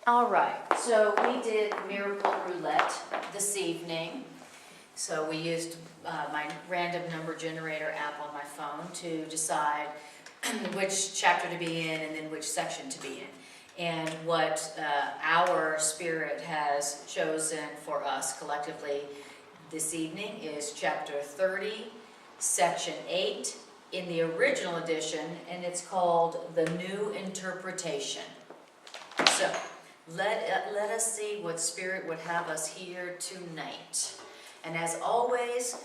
All right, so we did Miracle Roulette this evening. So we used my random number generator app on my phone to decide which chapter to be in and then which section to be in. And what our spirit has chosen for us collectively this evening is chapter 30, section 8 in the original edition, and it's called The New Interpretation. So let us see what Spirit would have us hear tonight. And as always,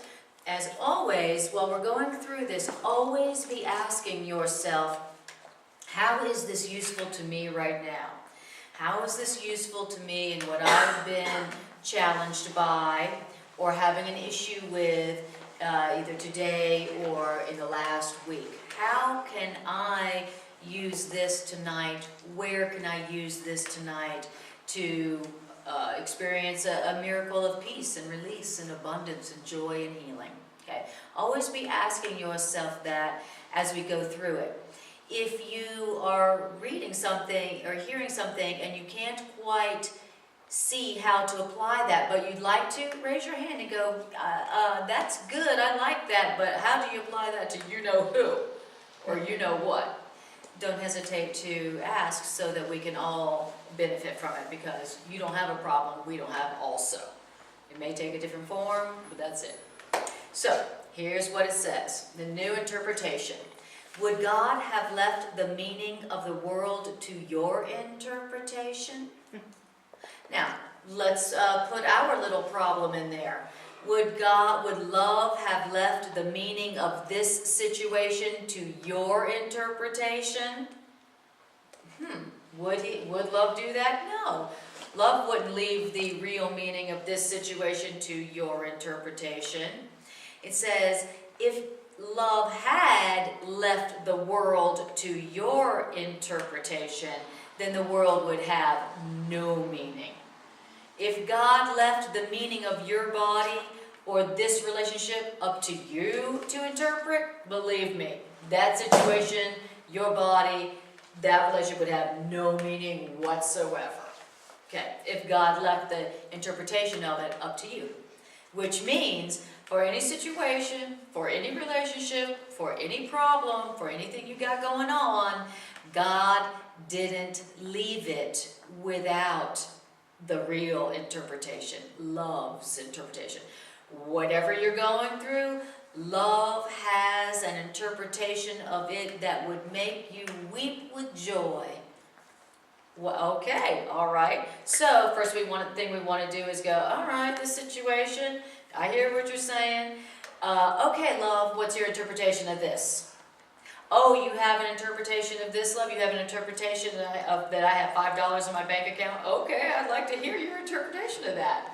while we're going through this, always be asking yourself, how is this useful to me right now? How is this useful to me in what I've been challenged by or having an issue with either today or in the last week? How can I use this tonight? Where can I use this tonight to experience a miracle of peace and release and abundance and joy and healing? Okay, always be asking yourself that as we go through it. If you are reading something or hearing something and you can't quite see how to apply that, but you'd like to, raise your hand and go, that's good, I like that, but how do you apply that to you know who or you know what? Don't hesitate to ask so that we can all benefit from it, because you don't have a problem, we don't have also. It may take a different form, but that's it. So, here's what it says, the new interpretation. Would God have left the meaning of the world to your interpretation? Now, let's put our little problem in there. Would love have left the meaning of this situation to your interpretation? Would love do that? No. Love wouldn't leave the real meaning of this situation to your interpretation. It says, if love had left the world to your interpretation, then the world would have no meaning. If God left the meaning of your body or this relationship up to you to interpret, believe me, that situation, your body, that relationship would have no meaning whatsoever. Okay, if God left the interpretation of it up to you. Which means, for any situation, for any relationship, for any problem, for anything you got going on, God didn't leave it without the real interpretation, love's interpretation. Whatever you're going through, love has an interpretation of it that would make you weep with joy. Well, okay, all right. So first thing we want to do is go, all right, this situation, I hear what you're saying. Okay, love, what's your interpretation of this? Oh, you have an interpretation of this, love? You have an interpretation that I have $5 in my bank account? Okay, I'd like to hear your interpretation of that.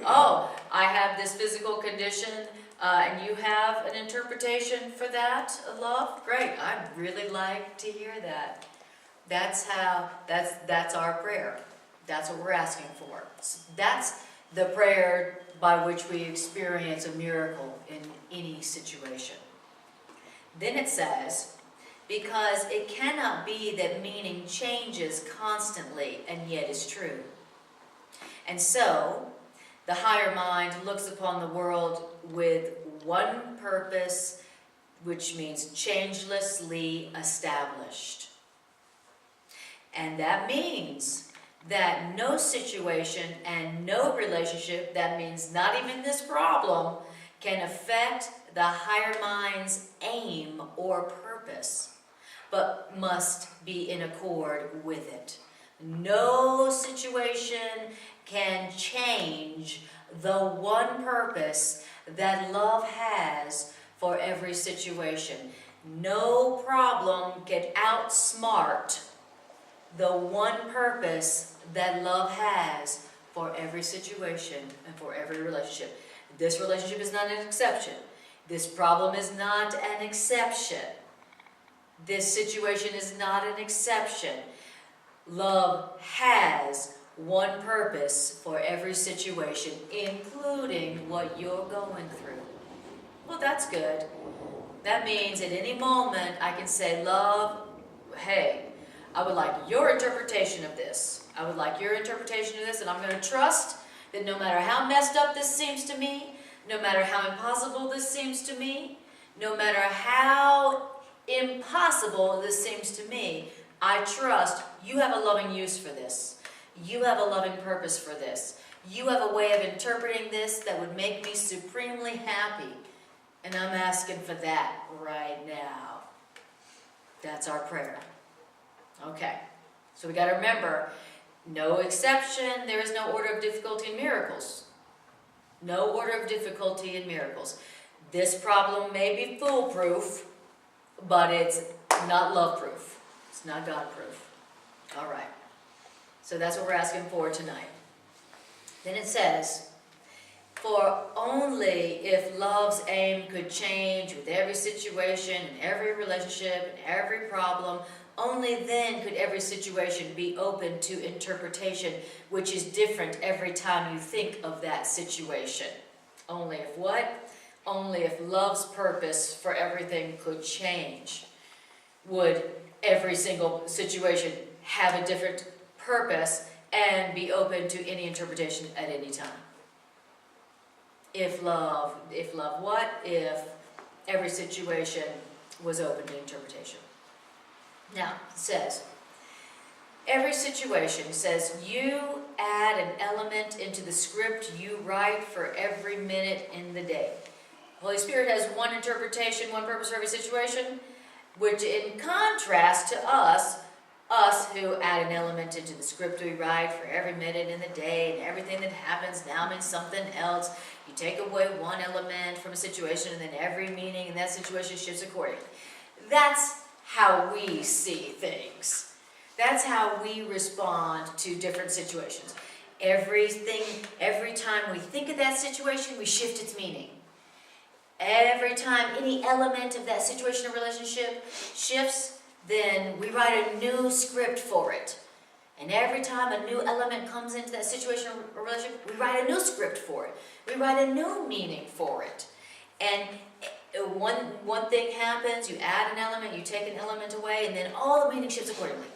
Oh, I have this physical condition, and you have an interpretation for that, love? Great, I'd really like to hear that. That's our prayer. That's what we're asking for. So that's the prayer by which we experience a miracle in any situation. Then it says, because it cannot be that meaning changes constantly and yet is true. And so, the higher mind looks upon the world with one purpose, which means changelessly established. And that means that no situation and no relationship, that means not even this problem, can affect the higher mind's aim or purpose, but must be in accord with it. No situation can change the one purpose that love has for every situation. No problem can outsmart the one purpose that love has for every situation and for every relationship. This relationship is not an exception. This problem is not an exception. This situation is not an exception. Love has one purpose for every situation, including what you're going through. Well, that's good. That means at any moment I can say, love, hey, I would like your interpretation of this. I would like your interpretation of this, and I'm going to trust that no matter how messed up this seems to me, no matter how impossible this seems to me, no matter how impossible this seems to me, I trust you have a loving use for this. You have a loving purpose for this. You have a way of interpreting this that would make me supremely happy. And I'm asking for that right now. That's our prayer. Okay. So we got to remember, no exception. There is no order of difficulty in miracles. No order of difficulty in miracles. This problem may be foolproof, but it's not love-proof. It's not God-proof. All right. So that's what we're asking for tonight. Then it says, for only if love's aim could change with every situation and every relationship and every problem, only then could every situation be open to interpretation, which is different every time you think of that situation. Only if what? Only if love's purpose for everything could change, would every single situation have a different purpose and be open to any interpretation at any time. If love what? If every situation was open to interpretation. Now, it says, every situation says you add an element into the script you write for every minute in the day. Holy Spirit has one interpretation, one purpose for every situation, which in contrast to us who add an element into the script we write for every minute in the day, and everything that happens now means something else. You take away one element from a situation, and then every meaning in that situation shifts accordingly. That's how we see things. That's how we respond to different situations. Every time we think of that situation, we shift its meaning. Every time any element of that situation or relationship shifts, then we write a new script for it. And every time a new element comes into that situation or relationship, we write a new script for it. We write a new meaning for it. And one thing happens, you add an element, you take an element away, and then all the meaning shifts accordingly.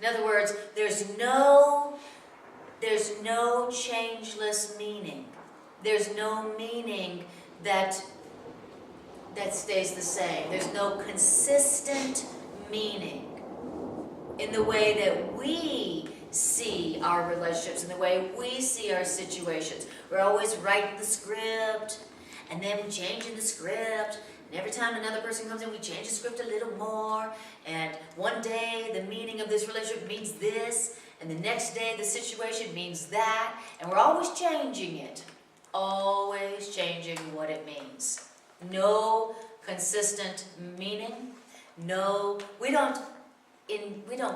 In other words, there's no changeless meaning. There's no meaning that stays the same. There's no consistent meaning in the way that we see our relationships, in the way we see our situations. We're always writing the script, and then we changing the script, and every time another person comes in, we change the script a little more, and one day the meaning of this relationship means this, and the next day the situation means that, and we're always changing it. Always changing what it means. No consistent meaning. No, we don't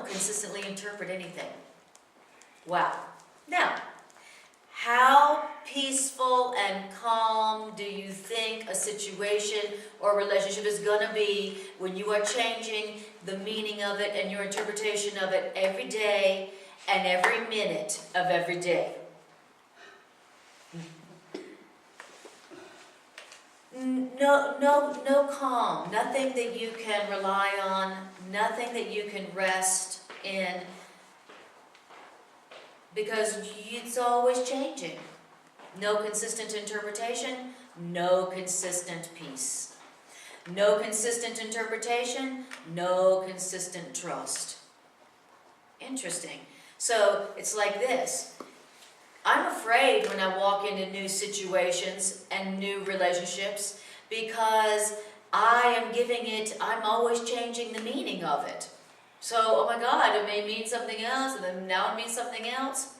consistently interpret anything. Wow. Now, how peaceful and calm do you think a situation or relationship is going to be when you are changing the meaning of it and your interpretation of it every day and every minute of every day? No calm, nothing that you can rely on, nothing that you can rest in, because it's always changing. No consistent interpretation, no consistent peace. No consistent interpretation, no consistent trust. Interesting. So it's like this. I'm afraid when I walk into new situations and new relationships because I'm always changing the meaning of it. So, oh my God, it may mean something else, and then now it means something else.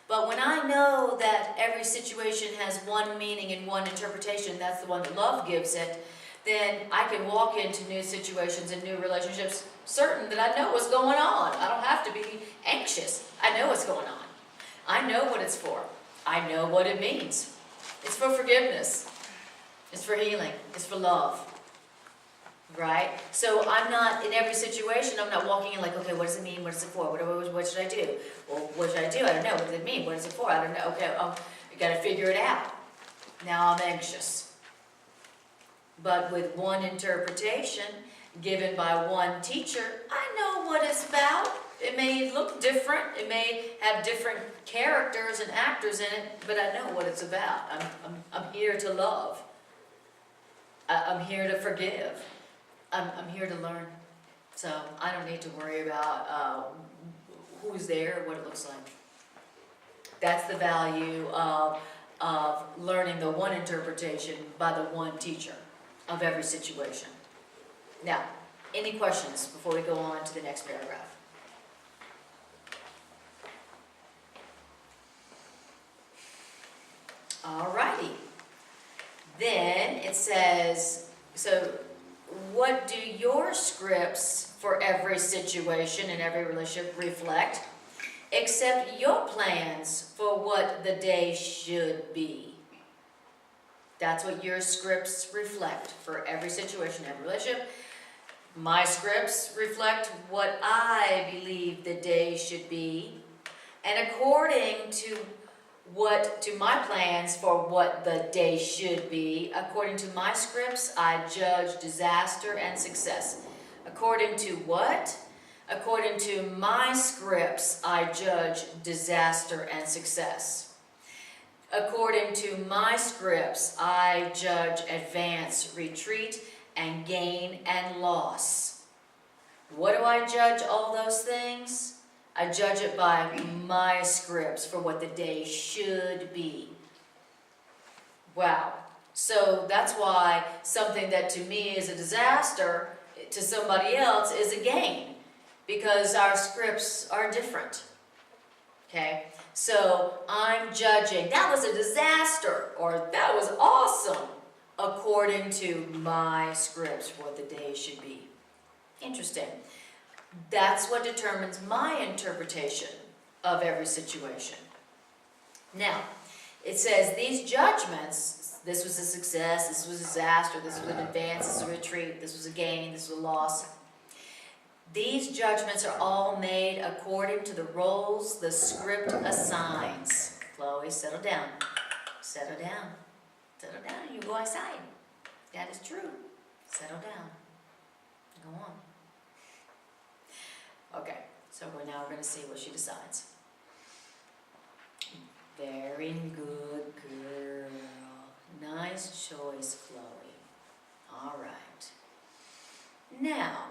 But when I know that every situation has one meaning and one interpretation, that's the one that love gives it, then I can walk into new situations and new relationships certain that I know what's going on. I don't have to be anxious. I know what's going on. I know what it's for. I know what it means. It's for forgiveness. It's for healing. It's for love. Right? So I'm not, in every situation, I'm not walking in like, okay, what does it mean? What is it for? What should I do? Well, what should I do? I don't know. What does it mean? What is it for? I don't know. Okay, you got to figure it out. Now I'm anxious. But with one interpretation given by one teacher, I know what it's about. It may look different, it may have different characters and actors in it, but I know what it's about. I'm here to love. I'm here to forgive. I'm here to learn. So I don't need to worry about who's there or what it looks like. That's the value of learning the one interpretation by the one teacher of every situation. Now, any questions before we go on to the next paragraph? Alrighty. Then it says, so what do your scripts for every situation and every relationship reflect, except your plans for what the day should be? That's what your scripts reflect for every situation, every relationship. My scripts reflect what I believe the day should be, and according to my plans for what the day should be, according to my scripts, I judge disaster and success. According to what? According to my scripts, I judge disaster and success. According to my scripts, I judge advance, retreat, and gain and loss. What do I judge all those things? I judge it by my scripts for what the day should be. Wow. So that's why something that to me is a disaster, to somebody else is a gain, because our scripts are different. Okay? So I'm judging, that was a disaster, or that was awesome, according to my scripts for what the day should be. Interesting. That's what determines my interpretation of every situation. Now, it says these judgments, this was a success, this was a disaster, this was an advance, this was a retreat, this was a gain, this was a loss. These judgments are all made according to the roles the script assigns. Chloe, settle down. Settle down. Settle down. You go outside. That is true. Settle down. Go on. Okay, so now we're going to see what she decides. Very good girl. Nice choice, Chloe. All right. Now,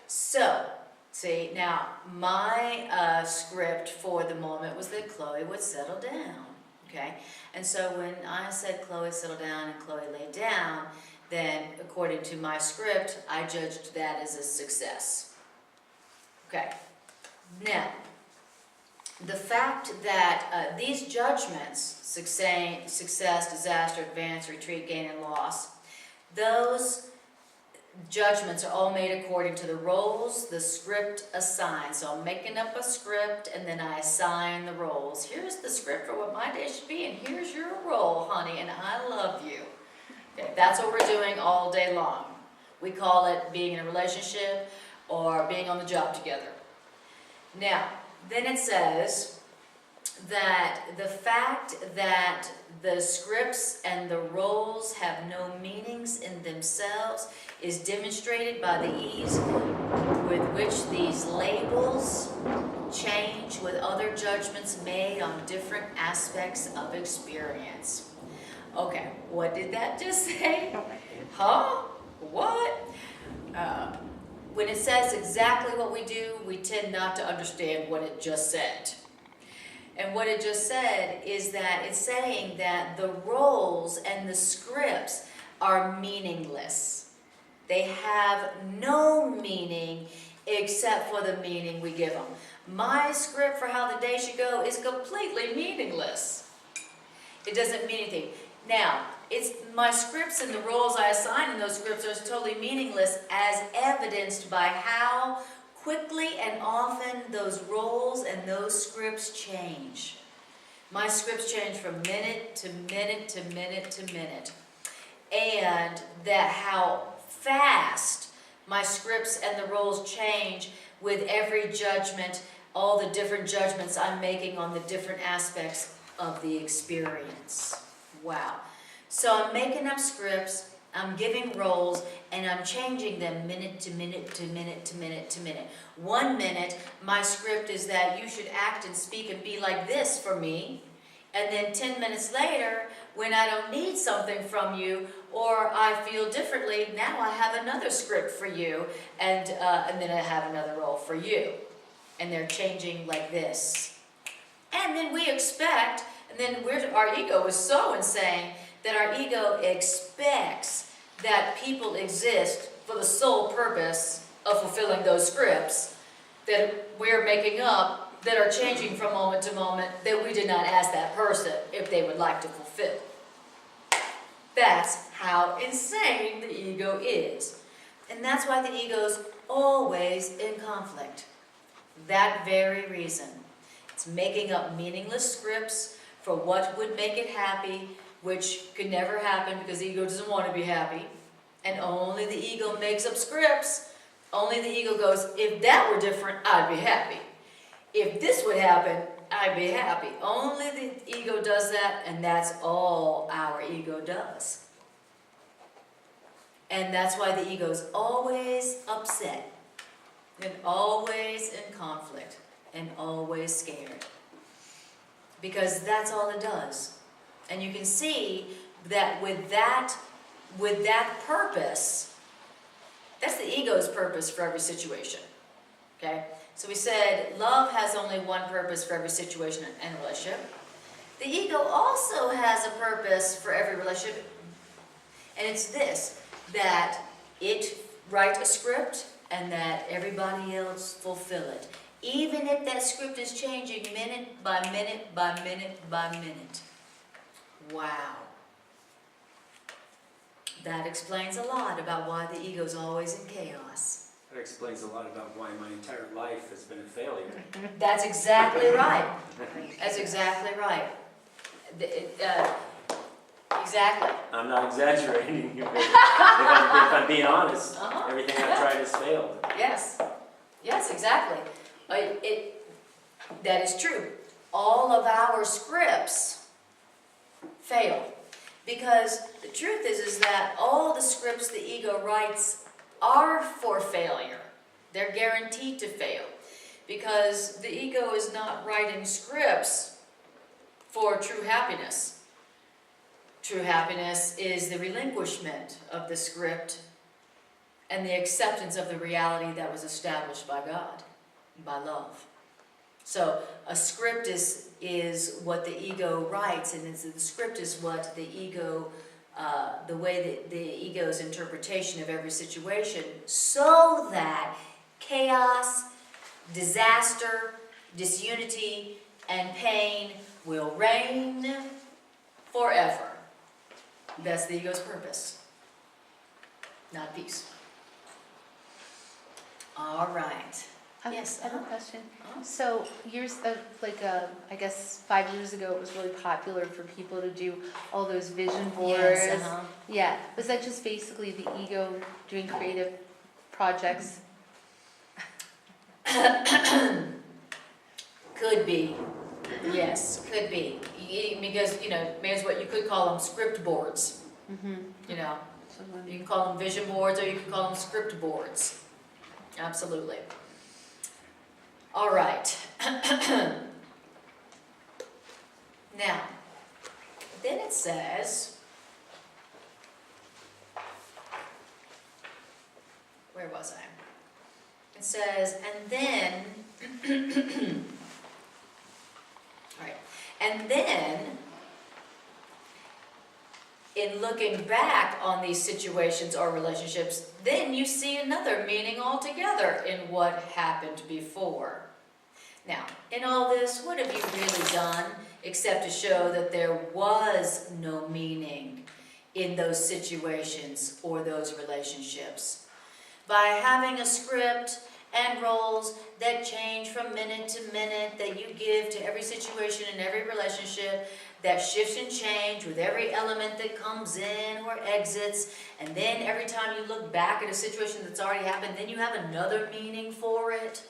so, see, now my script for the moment was that Chloe would settle down. Okay, and so when I said Chloe settle down and Chloe lay down, then according to my script, I judged that as a success. Okay, now, the fact that these judgments, success, disaster, advance, retreat, gain, and loss, those judgments are all made according to the roles the script assigns. So I'm making up a script and then I assign the roles. Here's the script for what my day should be, and here's your role, honey, and I love you. Okay, that's what we're doing all day long. We call it being in a relationship or being on the job together. Now, then it says that the fact that the scripts and the roles have no meanings in themselves is demonstrated by the ease with which these labels change with other judgments made on different aspects of experience. Okay, what did that just say? Huh? What? When it says exactly what we do, we tend not to understand what it just said. And what it just said is that it's saying that the roles and the scripts are meaningless. They have no meaning except for the meaning we give them. My script for how the day should go is completely meaningless. It doesn't mean anything. Now, it's my scripts and the roles I assign in those scripts are totally meaningless, as evidenced by how quickly and often those roles and those scripts change. My scripts change from minute to minute to minute to minute. And that how fast my scripts and the roles change with every judgment, all the different judgments I'm making on the different aspects of the experience. Wow. So I'm making up scripts, I'm giving roles and I'm changing them minute to minute to minute to minute to minute. 1 minute, my script is that you should act and speak and be like this for me. And then 10 minutes later, when I don't need something from you or I feel differently, now I have another script for you and then I have another role for you. And they're changing like this. And then we expect, and then our ego is so insane that our ego expects that people exist for the sole purpose of fulfilling those scripts that we're making up that are changing from moment to moment that we did not ask that person if they would like to fulfill. That's how insane the ego is. And that's why the ego's always in conflict. That very reason. It's making up meaningless scripts for what would make it happy, which could never happen because the ego doesn't want to be happy. And only the ego makes up scripts. Only the ego goes, if that were different, I'd be happy. If this would happen, I'd be happy. Only the ego does that, and that's all our ego does. And that's why the ego is always upset, and always in conflict, and always scared. Because that's all it does. And you can see that with that purpose, that's the ego's purpose for every situation. Okay? So we said love has only one purpose for every situation and relationship. The ego also has a purpose for every relationship, and it's this, that it write a script and that everybody else fulfill it. Even if that script is changing minute by minute by minute by minute. Wow. That explains a lot about why the ego is always in chaos. That explains a lot about why my entire life has been a failure. That's exactly right. That's exactly right. Exactly. I'm not exaggerating. If I'm being honest, everything I've tried has failed. Yes. Yes, exactly. That is true. All of our scripts fail. Because the truth is that all the scripts the ego writes are for failure. They're guaranteed to fail. Because the ego is not writing scripts for true happiness. True happiness is the relinquishment of the script and the acceptance of the reality that was established by God, by love. So a script is what the ego writes, and the script is what the ego, the way that the ego's interpretation of every situation, so that chaos, disaster, disunity, and pain will reign forever. That's the ego's purpose, not peace. All right. Yes. I have a question. So I guess 5 years ago, it was really popular for people to do all those vision boards. Yes, Yeah. Was that just basically the ego doing creative projects? Could be. Yes, could be. Because, there's what you could call them script boards. Mm-hmm. You can call them vision boards or you can call them script boards. Absolutely. All right. Now, then it says, where was I? It says, and then, all right, and then, in looking back on these situations or relationships, then you see another meaning altogether in what happened before. Now, in all this, what have you really done except to show that there was no meaning in those situations or those relationships? By having a script and roles that change from minute to minute, that you give to every situation and every relationship, that shifts and change with every element that comes in or exits, and then every time you look back at a situation that's already happened, then you have another meaning for it.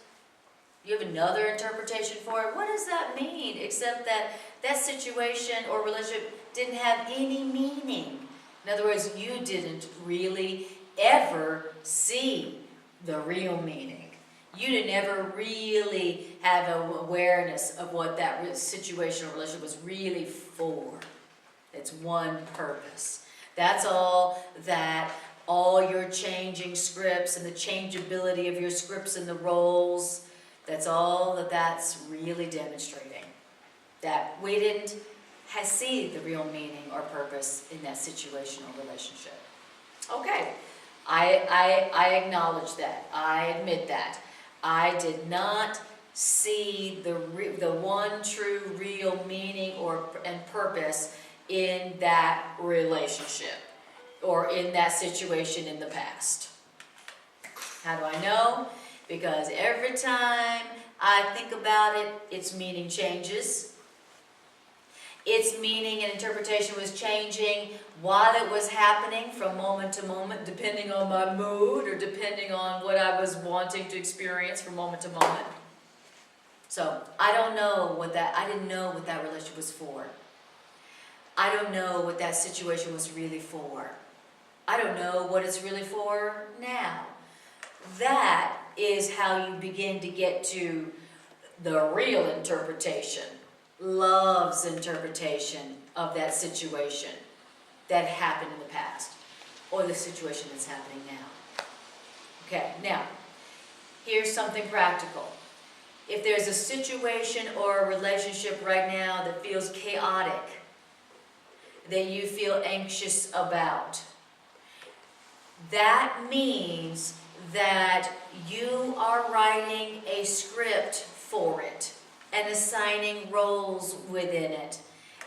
You have another interpretation for it. What does that mean? Except that that situation or relationship didn't have any meaning. In other words, you didn't really ever see the real meaning. You didn't ever really have an awareness of what that situation or relationship was really for. It's one purpose. That's all that all your changing scripts and the changeability of your scripts and the roles, that's all that that's really demonstrating. That we didn't see the real meaning or purpose in that situation or relationship. Okay, I acknowledge that. I admit that. I did not see the one true real meaning and purpose in that relationship or in that situation in the past. How do I know? Because every time I think about it, its meaning changes. Its meaning and interpretation was changing while it was happening from moment to moment, depending on my mood or depending on what I was wanting to experience from moment to moment. So I didn't know what that relationship was for. I don't know what that situation was really for. I don't know what it's really for now. That is how you begin to get to the real interpretation, love's interpretation of that situation that happened in the past, or the situation that's happening now. Okay, now, here's something practical. If there's a situation or a relationship right now that feels chaotic, that you feel anxious about, that means that you are writing a script for it and assigning roles within it,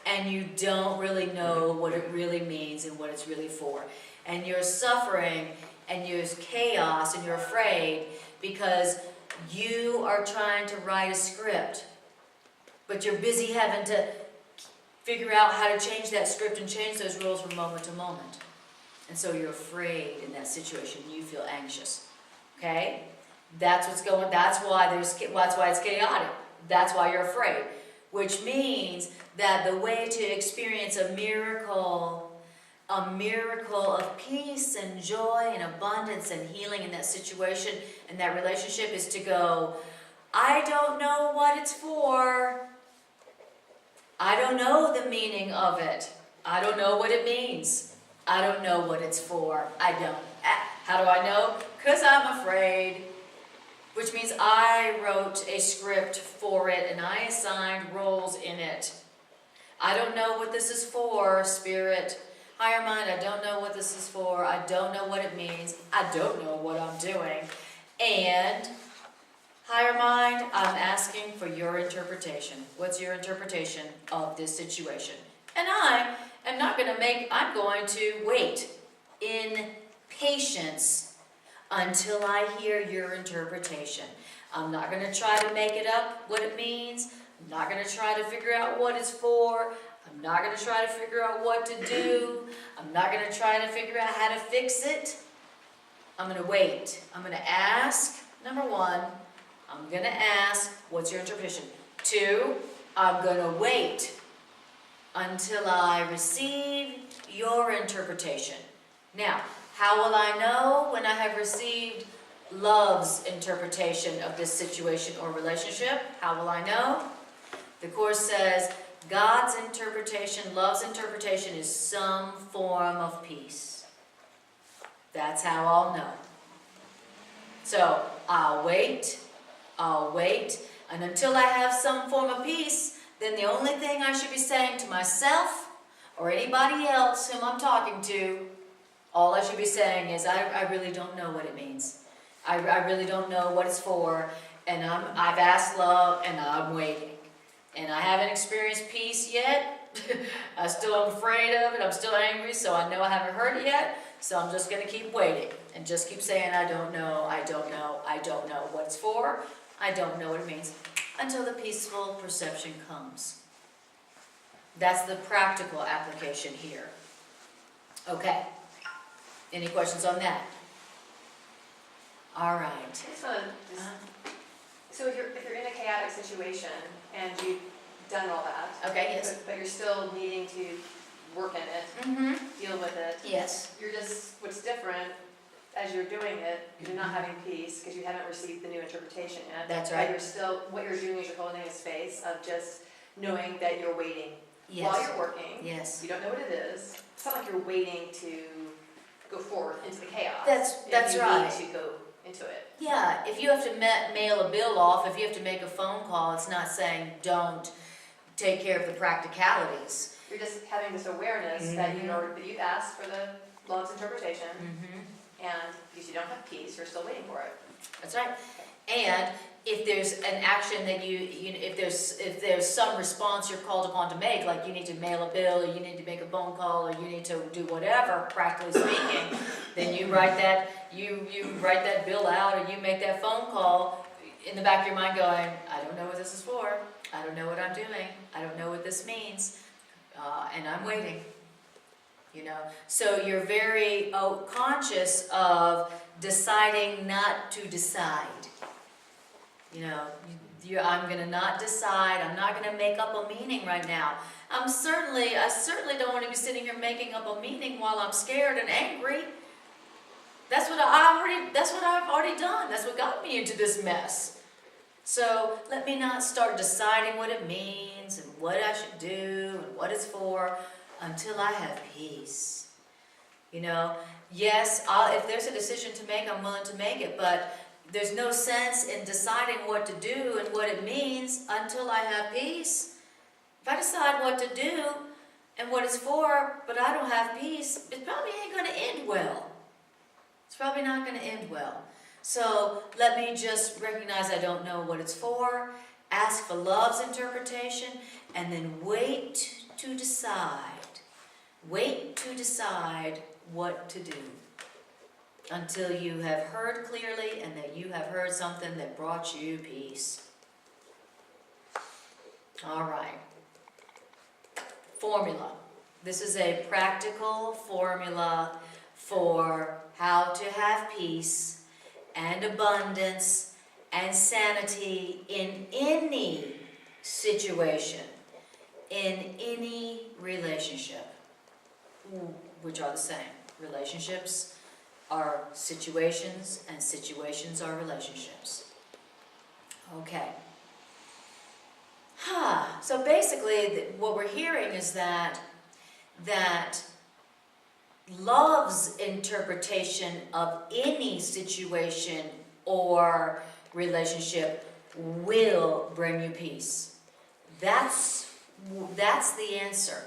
and you don't really know what it really means and what it's really for. And you're suffering and there's chaos and you're afraid because you are trying to write a script, but you're busy having to figure out how to change that script and change those rules from moment to moment. And so you're afraid in that situation. You feel anxious. Okay? That's what's going. That's why it's chaotic. That's why you're afraid. Which means that the way to experience a miracle of peace and joy and abundance and healing in that situation and that relationship is to go, I don't know what it's for. I don't know the meaning of it. I don't know what it means. I don't know what it's for. I don't. How do I know? Because I'm afraid. Which means I wrote a script for it and I assigned roles in it. I don't know what this is for, Spirit. Higher mind, I don't know what this is for. I don't know what it means. I don't know what I'm doing. And higher mind, I'm asking for your interpretation. What's your interpretation of this situation? And I am not going to I'm going to wait in patience until I hear your interpretation. I'm not going to try to make it up what it means. I'm not going to try to figure out what it's for. I'm not going to try to figure out what to do. I'm not going to try to figure out how to fix it. I'm going to wait. I'm going to ask, number one, I'm going to ask, what's your interpretation? 2, I'm going to wait until I receive your interpretation. Now, how will I know when I have received love's interpretation of this situation or relationship? How will I know? The Course says, God's interpretation, love's interpretation is some form of peace. That's how I'll know. So, I'll wait, and until I have some form of peace, then the only thing I should be saying to myself or anybody else whom I'm talking to, all I should be saying is, I really don't know what it means. I really don't know what it's for, and I've asked love, and I'm waiting. And I haven't experienced peace yet. I still am afraid of it. I'm still angry, so I know I haven't heard it yet. So I'm just going to keep waiting and just keep saying, I don't know, I don't know, I don't know what it's for. I don't know what it means, until the peaceful perception comes. That's the practical application here. Okay. Any questions on that? All right. So if you're in a chaotic situation and you've done all that, Okay, yes. but you're still needing to work in it, Mm-hmm. deal with it. Yes. You're just, what's different as you're doing it, you're not having peace because you haven't received the new interpretation yet. That's But right. you're still, what you're doing is you're holding a space of just knowing that you're waiting. Yes. While you're working, Yes. you don't know what it is. It's not like you're waiting to go forward into the chaos. That's right. You need to go into it. Yeah, if you have to mail a bill off, if you have to make a phone call, it's not saying don't take care of the practicalities. You're just having this awareness that you've asked for the law's interpretation, and because you don't have peace, you're still waiting for it. That's right. And if there's an action that if there's some response you're called upon to make, like you need to mail a bill, or you need to make a phone call, or you need to do whatever, practically speaking, then you write that bill out, or you make that phone call in the back of your mind going, I don't know what this is for, I don't know what I'm doing, I don't know what this means, and I'm waiting. So you're very conscious of deciding not to decide. I'm gonna not decide. I'm not gonna make up a meaning right now. I certainly don't want to be sitting here making up a meaning while I'm scared and angry. That's what I've already done. That's what got me into this mess. So let me not start deciding what it means and what I should do and what it's for until I have peace. Yes, if there's a decision to make, I'm willing to make it, but there's no sense in deciding what to do and what it means until I have peace. If I decide what to do and what it's for, but I don't have peace, it probably ain't going to end well. It's probably not going to end well. So let me just recognize I don't know what it's for, ask for love's interpretation, and then wait to decide. Wait to decide what to do until you have heard clearly and that you have heard something that brought you peace. All right. Formula. This is a practical formula for how to have peace and abundance and sanity in any situation, in any relationship, which are the same. Relationships are situations, and situations are relationships. Okay. So basically, what we're hearing is that love's interpretation of any situation or relationship will bring you peace. That's the answer.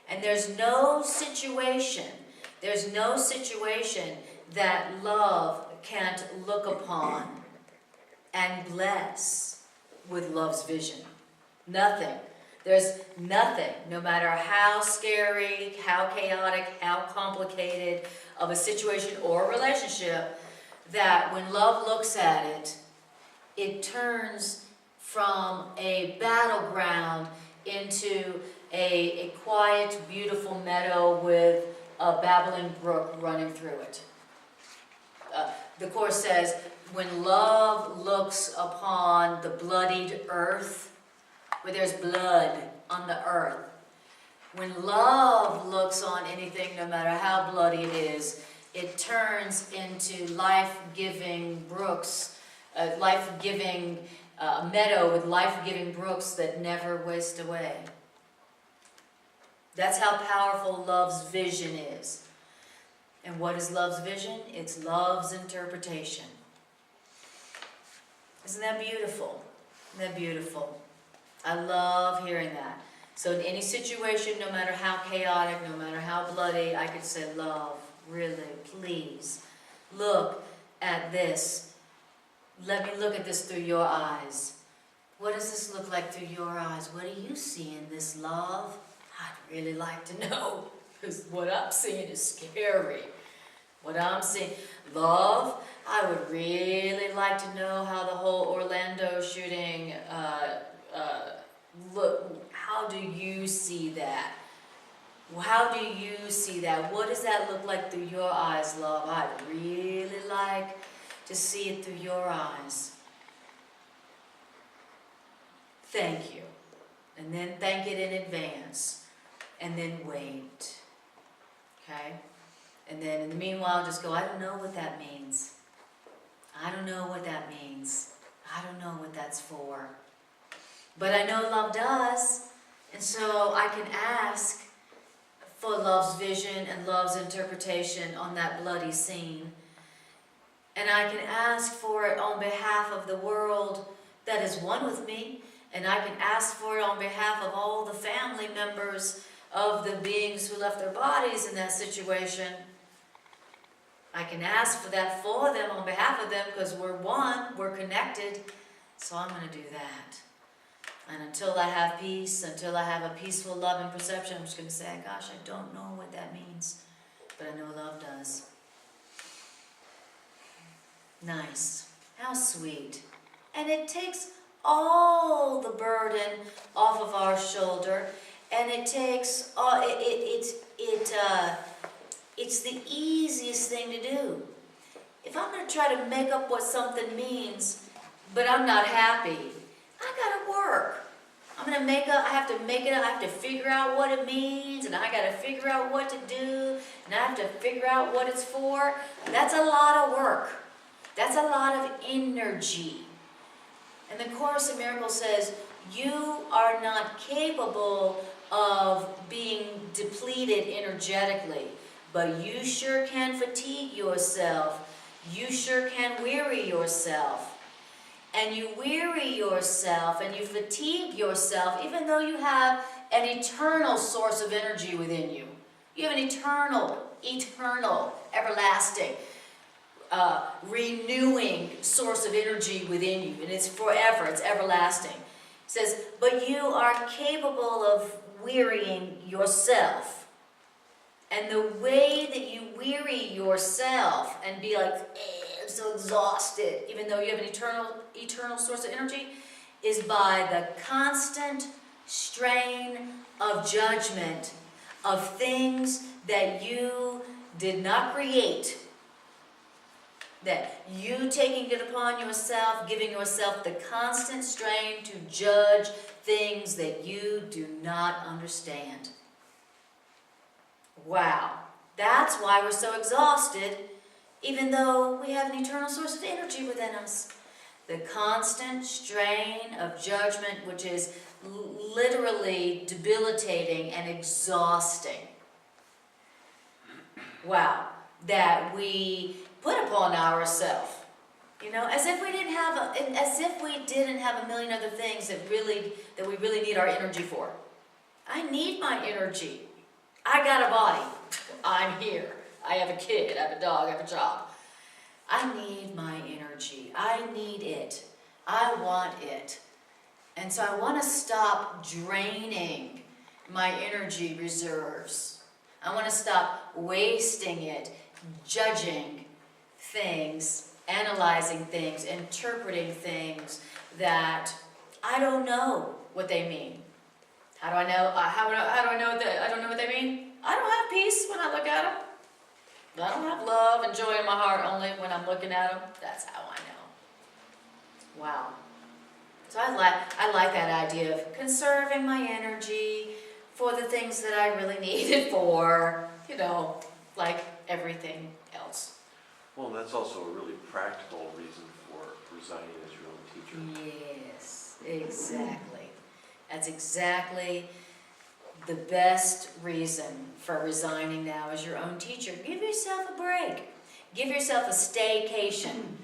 And there's no situation that love can't look upon and bless with love's vision. Nothing. There's nothing, no matter how scary, how chaotic, how complicated of a situation or relationship, that when love looks at it, it turns from a battleground into a quiet, beautiful meadow with a babbling brook running through it. The Course says, when love looks upon the bloodied earth, where there's blood on the earth, when love looks on anything, no matter how bloody it is, it turns into life-giving brooks, life-giving meadow with life-giving brooks that never waste away. That's how powerful love's vision is. And what is love's vision? It's love's interpretation. Isn't that beautiful? Isn't that beautiful? I love hearing that. So in any situation, no matter how chaotic, no matter how bloody, I could say, love, really, please, look at this. Let me look at this through your eyes. What does this look like through your eyes? What do you see in this, love? I'd really like to know, because what I'm seeing is scary. What I'm seeing, love, I would really like to know how the whole Orlando shooting, look, how do you see that? How do you see that? What does that look like through your eyes, love? I'd really like to see it through your eyes. Thank you. And then thank it in advance. and then wait. Okay? And then in the meanwhile, just go, I don't know what that means. I don't know what that means. I don't know what that's for. But I know love does. And so I can ask for love's vision and love's interpretation on that bloody scene. And I can ask for it on behalf of the world that is one with me. And I can ask for it on behalf of all the family members of the beings who left their bodies in that situation. I can ask for that for them, on behalf of them, because we're one, we're connected. So I'm going to do that. And until I have peace, until I have a peaceful love and perception, I'm just going to say, gosh, I don't know what that means. But I know love does. Nice. How sweet. And it takes all the burden off of our shoulder. And it takes, it's the easiest thing to do. If I'm going to try to make up what something means, but I'm not happy, I got to work. I'm going to make up, I have to make it up, I have to figure out what it means, and I got to figure out what to do, and I have to figure out what it's for. That's a lot of work. That's a lot of energy. And the Course in Miracles says, you are not capable of being depleted energetically, but you sure can fatigue yourself. You sure can weary yourself. And you weary yourself and you fatigue yourself, even though you have an eternal source of energy within you. You have an eternal, everlasting, renewing source of energy within you. And it's forever, it's everlasting. It says, but you are capable of wearying yourself. And the way that you weary yourself and be like, I'm so exhausted, even though you have an eternal source of energy, is by the constant strain of judgment of things that you did not create. That you taking it upon yourself, giving yourself the constant strain to judge things that you do not understand. Wow, that's why we're so exhausted, even though we have an eternal source of energy within us. The constant strain of judgment, which is literally debilitating and exhausting. Wow, that we put upon ourselves, you know, as if we didn't have a million other things that we really need our energy for. I need my energy. I got a body. I'm here. I have a kid. I have a dog. I have a job. I need my energy. I need it. I want it. And so I want to stop draining my energy reserves. I want to stop wasting it, judging things, analyzing things, interpreting things that I don't know what they mean. How do I know? How do I know that I don't know what they mean? I don't have peace when I look at them. I don't have love and joy in my heart only when I'm looking at them. That's how I know. Wow. So I like that idea of conserving my energy for the things that I really need it for, you know, like everything else. Well, and that's also a really practical reason for resigning as your own teacher. Yes, exactly. That's exactly the best reason for resigning now as your own teacher. Give yourself a break. Give yourself a staycation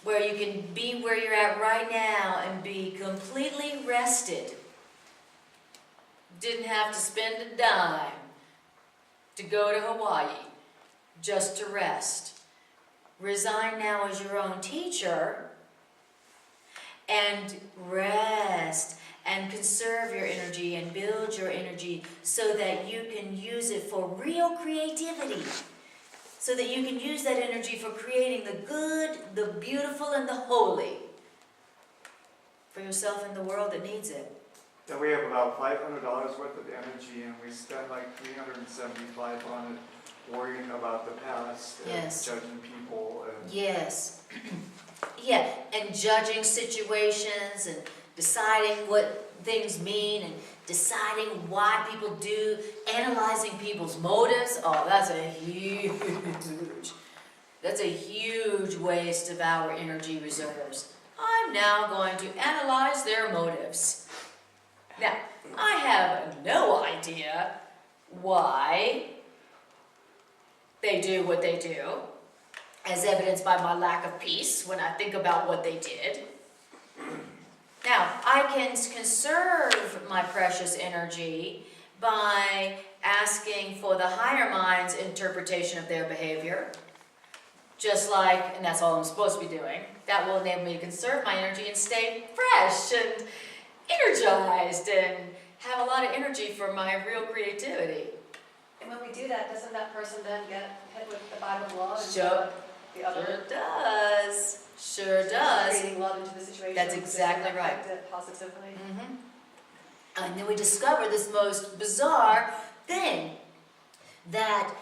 where you can be where you're at right now and be completely rested. Didn't have to spend a dime to go to Hawaii just to rest. Resign now as your own teacher and rest and conserve your energy and build your energy so that you can use it for real creativity. So that you can use that energy for creating the good, the beautiful, and the holy for yourself and the world that needs it. Then we have about $500 worth of energy, and we spend like $375 on it, worrying about the past and Yes. judging people. And Yes. Yeah, and judging situations and deciding what things mean and deciding why people do, analyzing people's motives, oh, that's a huge waste of our energy reserves. I'm now going to analyze their motives. Now, I have no idea why they do what they do, as evidenced by my lack of peace when I think about what they did. Now, I can conserve my precious energy by asking for the higher mind's interpretation of their behavior, just like, and that's all I'm supposed to be doing. That will enable me to conserve my energy and stay fresh and energized and have a lot of energy for my real creativity. And when we do that, doesn't that person then get hit with the Bible law and Sure. the other? Sure does. Sure does. Creating love into the situation. That's which is exactly gonna right. affect it positively. And then we discover this most bizarre thing, that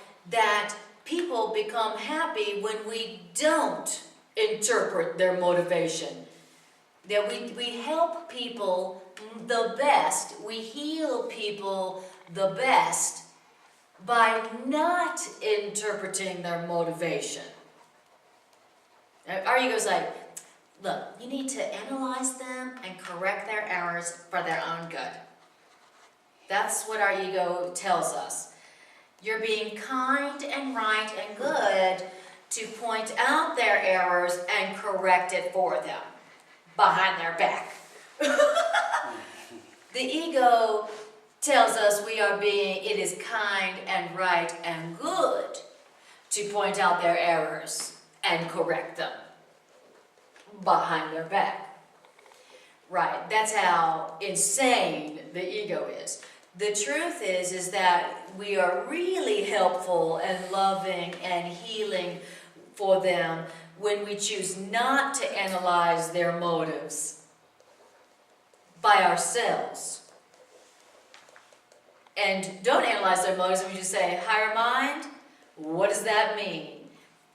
people become happy when we don't interpret their motivation. That we help people the best, we heal people the best by not interpreting their motivation. Our ego's like, look, you need to analyze them and correct their errors for their own good. That's what our ego tells us. You're being kind and right and good to point out their errors and correct it for them behind their back. The ego tells us it is kind and right and good to point out their errors and correct them behind their back. Right, that's how insane the ego is. The truth is that we are really helpful and loving and healing for them when we choose not to analyze their motives by ourselves. And don't analyze their motives, and we just say, higher mind, what does that mean?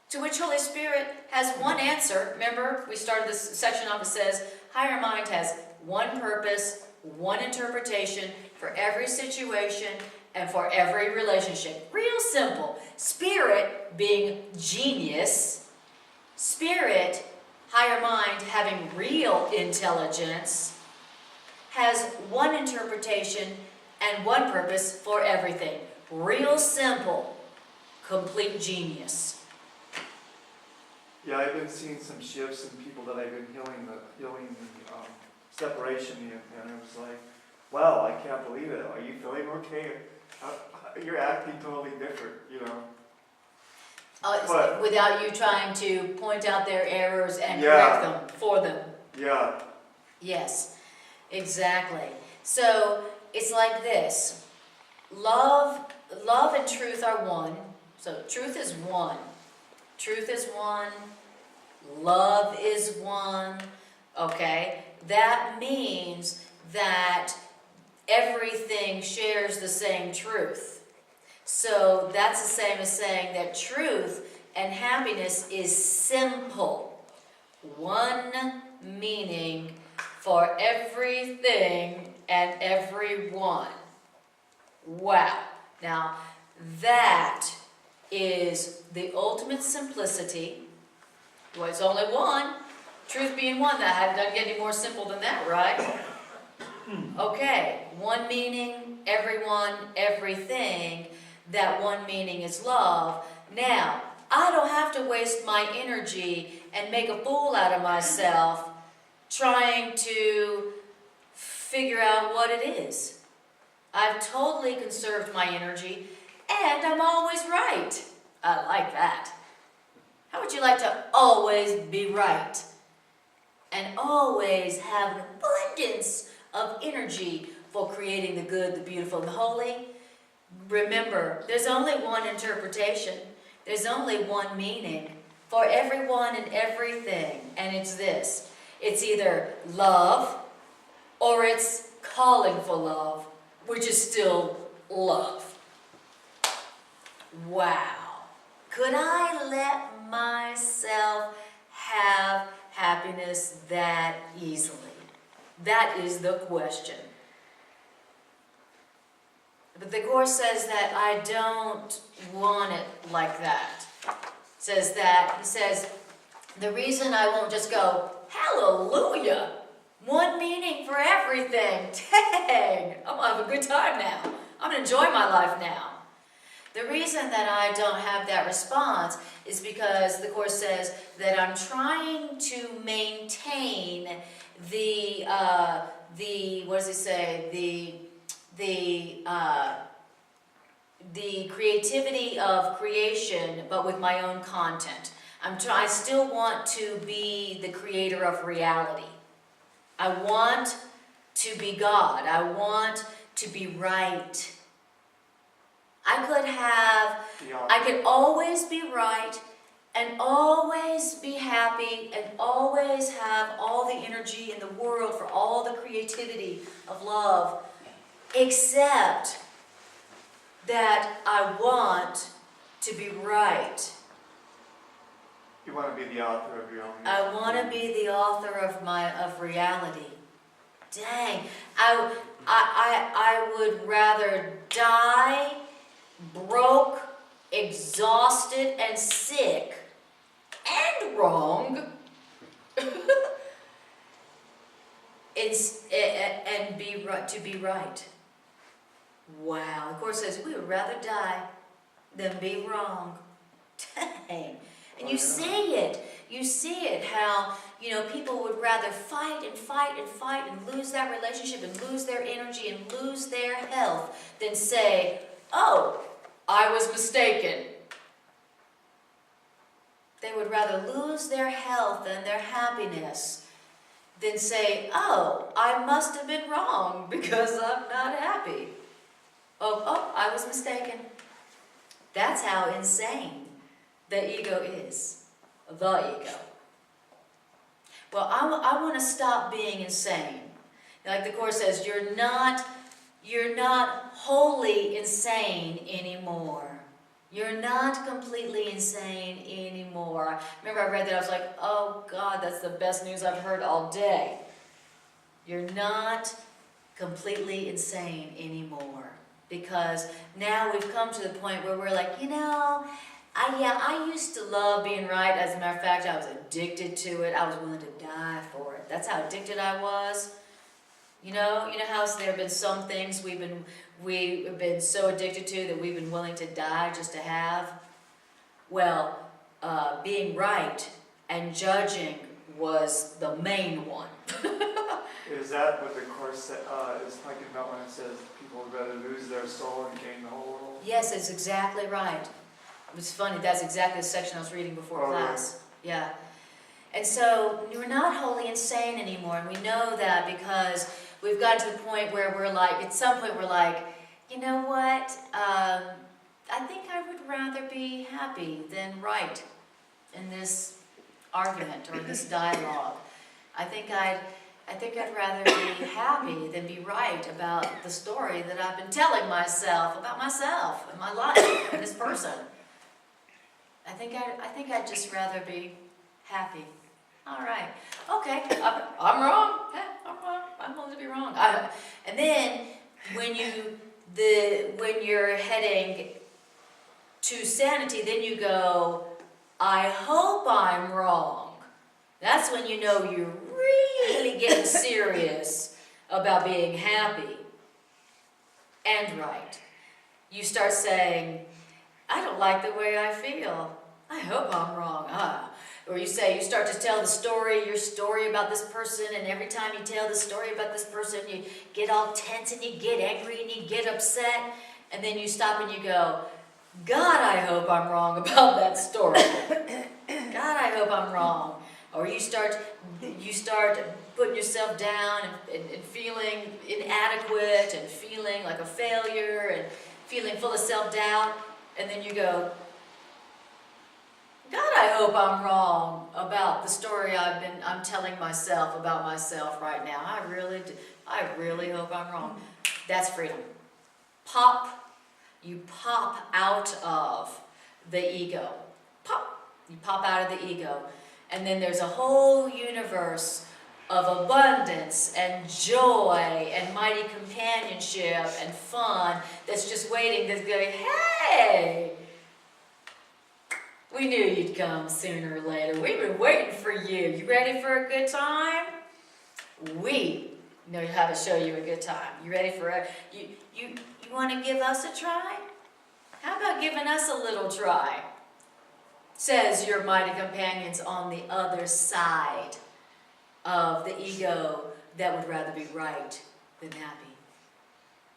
To which Holy Spirit has one answer. Remember, we started this section off that says, higher mind has one purpose, one interpretation for every situation and for every relationship. Real simple. Spirit being genius, spirit, higher mind having real intelligence, has one interpretation and one purpose for everything. Real simple, complete genius. Yeah, I've been seeing some shifts in people that I've been healing the separation in, and it was like, wow, I can't believe it. Are you feeling okay? You're acting totally different, you know. But- Without you trying to point out their errors and Yeah. correct them for them. Yeah, Yes, exactly. So it's like this. Love and truth are one. So truth is one. Truth is one. Love is one. Okay? That means that everything shares the same truth. So that's the same as saying that truth and happiness is simple. One meaning for everything and everyone. Wow. Now, that is the ultimate simplicity. Well, it's only one. Truth being one, that doesn't get any more simple than that, right? Okay, one meaning, everyone, everything. That one meaning is love. Now, I don't have to waste my energy and make a fool out of myself trying to figure out what it is. I've totally conserved my energy, and I'm always right. I like that. How would you like to always be right? And always have an abundance of energy for creating the good, the beautiful, and the holy? Remember, there's only one interpretation. There's only one meaning for everyone and everything, and it's this. It's either love or it's calling for love, which is still love. Wow. Could I let myself have happiness that easily? That is the question. But the Course says that I don't want it like that. He says, the reason I won't just go, hallelujah, one meaning for everything, dang, I'm gonna have a good time now. I'm gonna enjoy my life now. The reason that I don't have that response is because the Course says that I'm trying to maintain the what does it say, the creativity of creation, but with my own content. I still want to be the creator of reality. I want to be God. I want to be right. I could always be right and always be happy and always have all the energy in the world for all the creativity of love, except that I want to be right. You want to be the author of your own music. I want to be the author of reality. Dang, I would rather die broke, exhausted, and sick, and wrong, and to be right. Wow, the Course says we would rather die than be wrong. Dang. And you see it, how, people would rather fight and fight and fight and lose that relationship and lose their energy and lose their health than say, oh, I was mistaken. They would rather lose their health and their happiness than say, oh, I must have been wrong because I'm not happy. Oh, I was mistaken. That's how insane the ego is. The ego. Well, I want to stop being insane. Like the Course says, you're not wholly insane anymore. You're not completely insane anymore. Remember I read that, I was like, oh God, that's the best news I've heard all day. You're not completely insane anymore. Because now we've come to the point where we're like, I used to love being right. As a matter of fact, I was addicted to it. I was willing to die for it. That's how addicted I was. You know how there have been some things we've been so addicted to that we've been willing to die just to have? Well, being right and judging was the main one. Is that what the Course is talking about when it says people would rather lose their soul and gain the whole world? Yes, it's exactly right. It's funny, that's exactly the section I was reading before class. Yeah. And so we're not wholly insane anymore, and we know that because we've gotten to the point where we're like, at some point we're like, you know what, I think I would rather be happy than right in this argument or this dialogue. I think I'd rather be happy than be right about the story that I've been telling myself about myself and my life and this person. I think I'd just rather be happy. All right. Okay. I'm wrong. Yeah, I'm wrong. I'm willing to be wrong. And then when you're heading to sanity, then you go, I hope I'm wrong. That's when you know you're really getting serious about being happy and right. You start saying, I don't like the way I feel. I hope I'm wrong. Or you start to tell your story about this person, and every time you tell the story about this person, you get all tense and you get angry and you get upset, and then you stop and you go, God, I hope I'm wrong about that story. God, I hope I'm wrong. Or you start putting yourself down and feeling inadequate and feeling like a failure and feeling full of self-doubt, and then you go, God, I hope I'm wrong about the story I'm telling myself about myself right now. I really hope I'm wrong. That's freedom. You pop out of the ego. You pop out of the ego. And then there's a whole universe of abundance and joy and mighty companionship and fun that's just waiting to go, hey, we knew you'd come sooner or later. We've been waiting for you. You ready for a good time? We know how to show you a good time. You ready for it? You want to give us a try? How about giving us a little try? Says your mighty companions on the other side of the ego that would rather be right than happy.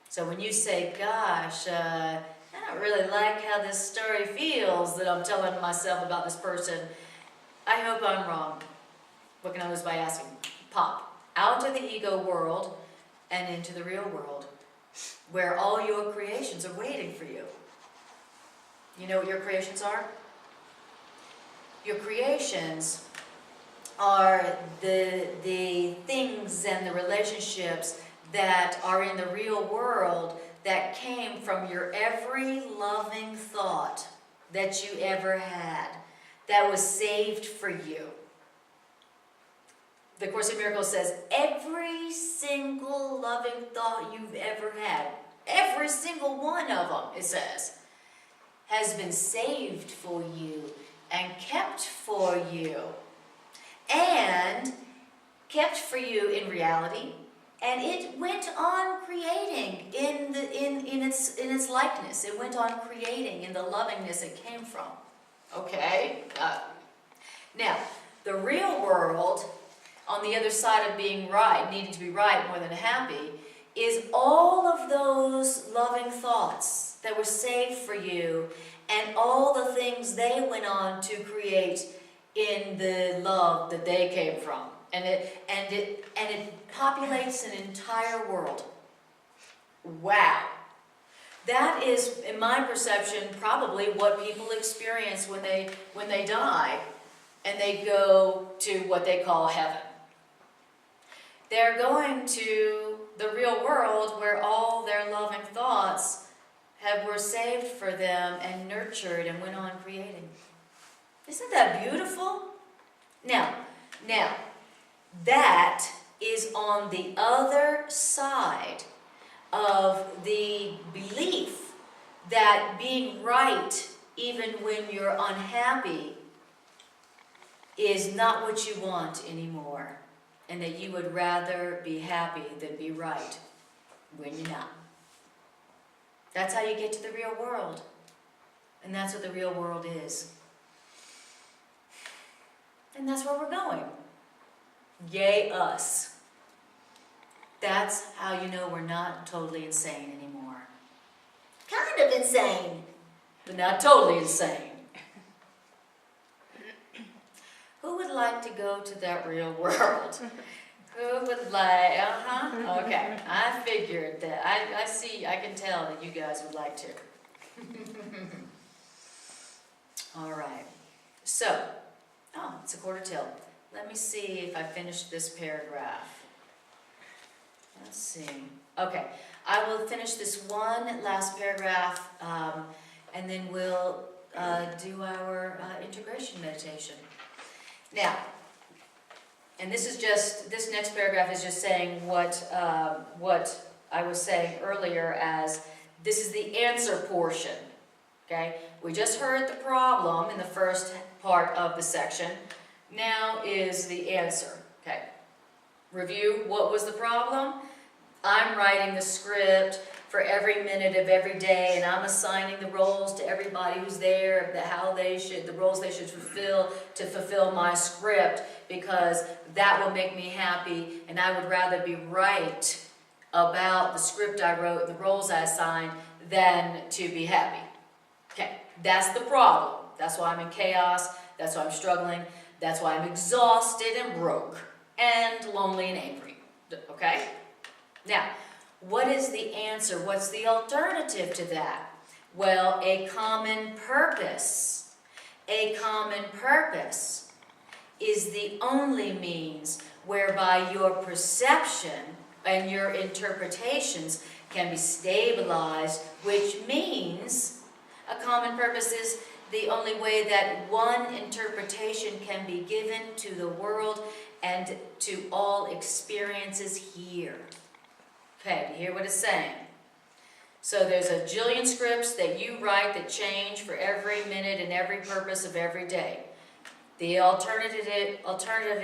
So when you say, gosh, I don't really like how this story feels that I'm telling myself about this person, I hope I'm wrong. What can I lose by asking? Pop out of the ego world and into the real world, where all your creations are waiting for you. You know what your creations are? Your creations are the things and the relationships that are in the real world that came from your every loving thought that you ever had, that was saved for you. The Course in Miracles says every single loving thought you've ever had, every single one of them, it says, has been saved for you and kept for you. And kept for you in reality, and it went on creating in its likeness. It went on creating in the lovingness it came from. Okay? Now, the real world, on the other side of being right, needing to be right more than happy, is all of those loving thoughts that were saved for you, and all the things they went on to create in the love that they came from. And it populates an entire world. Wow. That is, in my perception, probably what people experience when they die and they go to what they call heaven. They're going to the real world where all their loving thoughts were saved for them and nurtured and went on creating. Isn't that beautiful? Now, that is on the other side of the belief that being right, even when you're unhappy, is not what you want anymore, and that you would rather be happy than be right when you're not. That's how you get to the real world, and that's what the real world is. And that's where we're going. Yay us. That's how you know we're not totally insane anymore. Kind of insane, but not totally insane. Who would like to go to that real world? Who would like, okay, I figured that. I can tell that you guys would like to. All right, so, it's a quarter till. Let me see if I finished this paragraph. Let's see. Okay, I will finish this one last paragraph, and then we'll do our integration meditation. Now, and this next paragraph is just saying what I was saying earlier as this is the answer portion. Okay, we just heard the problem in the first part of the section. Now is the answer. Okay, review, what was the problem? I'm writing the script for every minute of every day, and I'm assigning the roles to everybody who's there, the roles they should fulfill to fulfill my script, because that will make me happy, and I would rather be right about the script I wrote and the roles I assigned than to be happy. Okay, that's the problem. That's why I'm in chaos, that's why I'm struggling, that's why I'm exhausted and broke, and lonely and angry. Okay? Now, what is the answer? What's the alternative to that? Well, a common purpose. A common purpose is the only means whereby your perception and your interpretations can be stabilized, which means a common purpose is the only way that one interpretation can be given to the world and to all experiences here. Okay, do you hear what it's saying? So there's a jillion scripts that you write that change for every minute and every purpose of every day. The alternative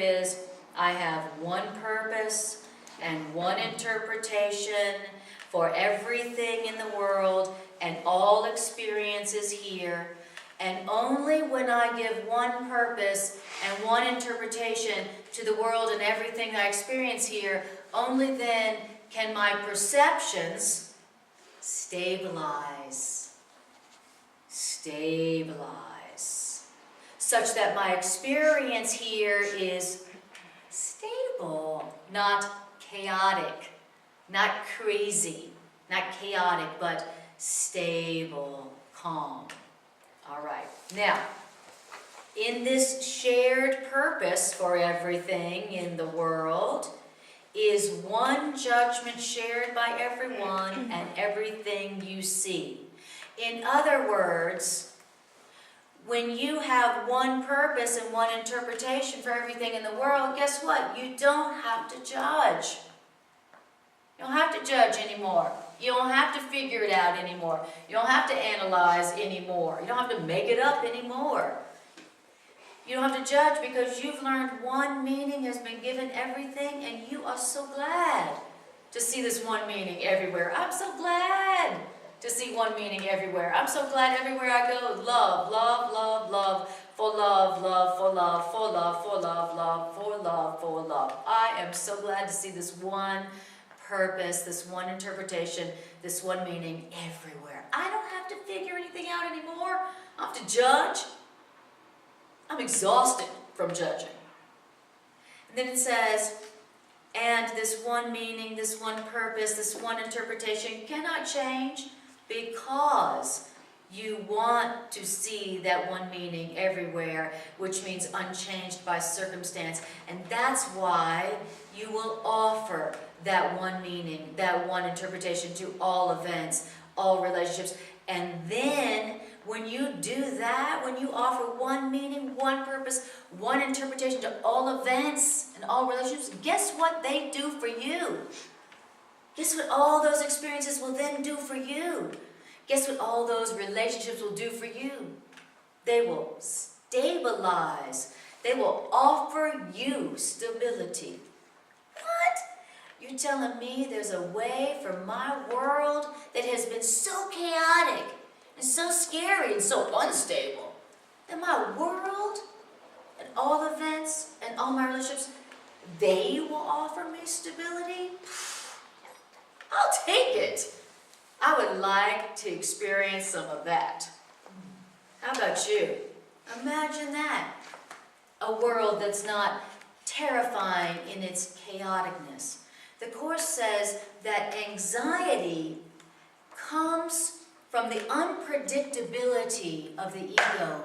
is, I have one purpose and one interpretation for everything in the world and all experiences here. And only when I give one purpose and one interpretation to the world and everything that I experience here, only then can my perceptions stabilize, such that my experience here is stable, not chaotic, not crazy, not chaotic, but stable, calm. All right, now, in this shared purpose for everything in the world is one judgment shared by everyone and everything you see. In other words, when you have one purpose and one interpretation for everything in the world, guess what? You don't have to judge. You don't have to judge anymore. You don't have to figure it out anymore. You don't have to analyze anymore. You don't have to make it up anymore. You don't have to judge because you've learned one meaning has been given everything, and you are so glad to see this one meaning everywhere. I'm so glad to see one meaning everywhere. I'm so glad everywhere I go, love, love, love, love, for love, love, for love, for love, for love, love, for love, for love. I am so glad to see this one purpose, this one interpretation, this one meaning everywhere. I don't have to figure anything out anymore. I don't have to judge. I'm exhausted from judging. And then it says, and this one meaning, this one purpose, this one interpretation cannot change because you want to see that one meaning everywhere, which means unchanged by circumstance. And that's why you will offer that one meaning, that one interpretation to all events, all relationships. And then when you do that, when you offer one meaning, one purpose, one interpretation to all events and all relationships, guess what they do for you? Guess what all those experiences will then do for you? Guess what all those relationships will do for you? They will stabilize. They will offer you stability. What? You're telling me there's a way for my world that has been so chaotic and so scary and so unstable, that my world and all events and all my relationships, they will offer me stability? I'll take it. I would like to experience some of that. How about you? Imagine that. A world that's not terrifying in its chaoticness. The Course says that anxiety comes from the unpredictability of the ego.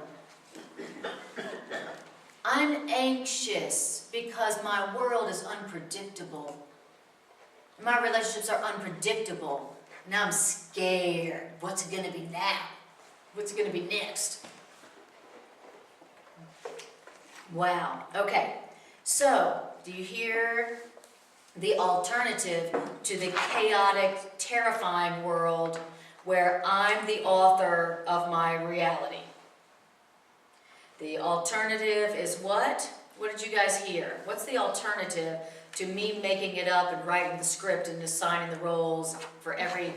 I'm anxious because my world is unpredictable. My relationships are unpredictable. Now I'm scared. What's it going to be now? What's it going to be next? Wow. Okay. So, do you hear the alternative to the chaotic, terrifying world where I'm the author of my reality? The alternative is what? What did you guys hear? What's the alternative to me making it up and writing the script and assigning the roles for every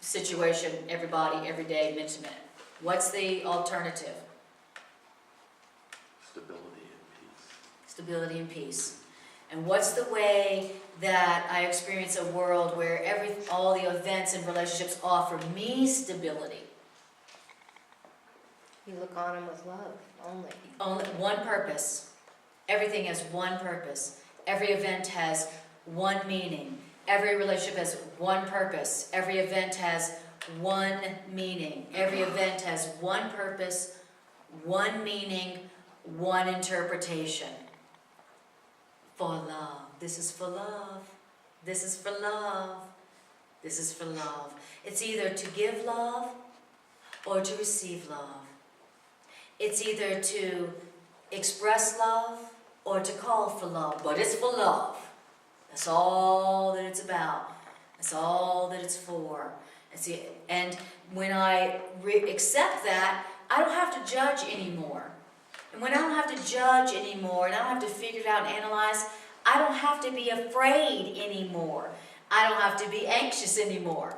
situation, everybody, every day, minute to minute? What's the alternative? Stability and peace. Stability and peace. And what's the way that I experience a world where all the events and relationships offer me stability? You look on them with love, only. Only one purpose. Everything has one purpose. Every event has one meaning. Every relationship has one purpose. Every event has one meaning. Every event has one purpose, one meaning, one interpretation. For love. This is for love. This is for love. This is for love. It's either to give love or to receive love. It's either to express love or to call for love, but it's for love. That's all that it's about. That's all that it's for. And when I accept that, I don't have to judge anymore. And when I don't have to judge anymore, and I don't have to figure it out and analyze, I don't have to be afraid anymore. I don't have to be anxious anymore.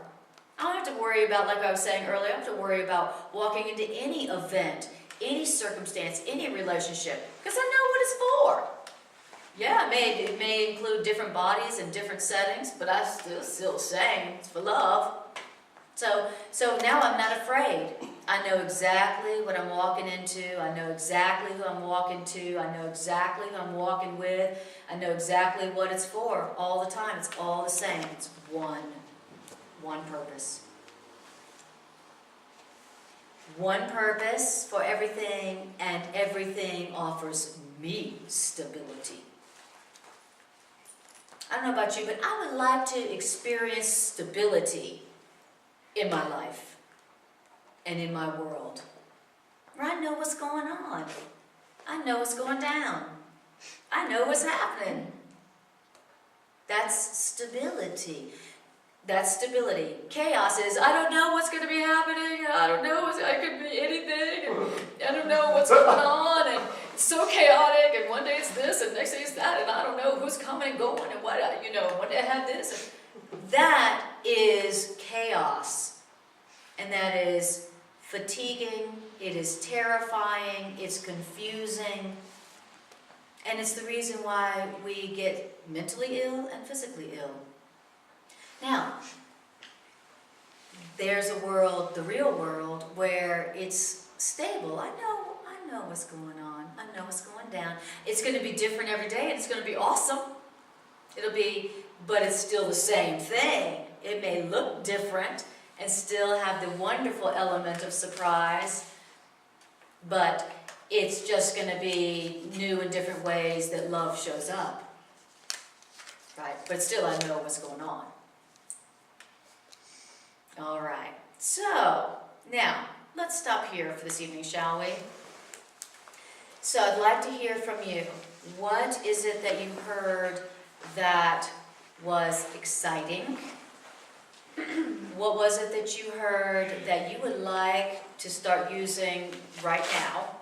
I don't have to worry about, like I was saying earlier, I don't have to worry about walking into any event, any circumstance, any relationship, because I know what it's for. Yeah, it may include different bodies and different settings, but I still saying it's for love. So now I'm not afraid. I know exactly what I'm walking into. I know exactly who I'm walking to. I know exactly who I'm walking with. I know exactly what it's for all the time. It's all the same. It's one purpose. One purpose for everything, and everything offers me stability. I don't know about you, but I would like to experience stability in my life and in my world, where I know what's going on. I know what's going down. I know what's happening. That's stability. That's stability. Chaos is, I don't know what's going to be happening. I don't know. It could be anything. And I don't know what's going on. And it's so chaotic. And one day it's this, and next day it's that. And I don't know who's coming and going. And what, one day I have this. And that is chaos. And that is fatiguing. It is terrifying. It's confusing. And it's the reason why we get mentally ill and physically ill. Now, there's a world, the real world, where it's stable. I know what's going on. I know what's going down. It's going to be different every day, and it's going to be awesome. But it's still the same thing. It may look different and still have the wonderful element of surprise, but it's just going to be new and different ways that love shows up. Right? But still, I know what's going on. All right, so now let's stop here for this evening, shall we? So I'd like to hear from you. What is it that you heard that was exciting? What was it that you heard that you would like to start using right now?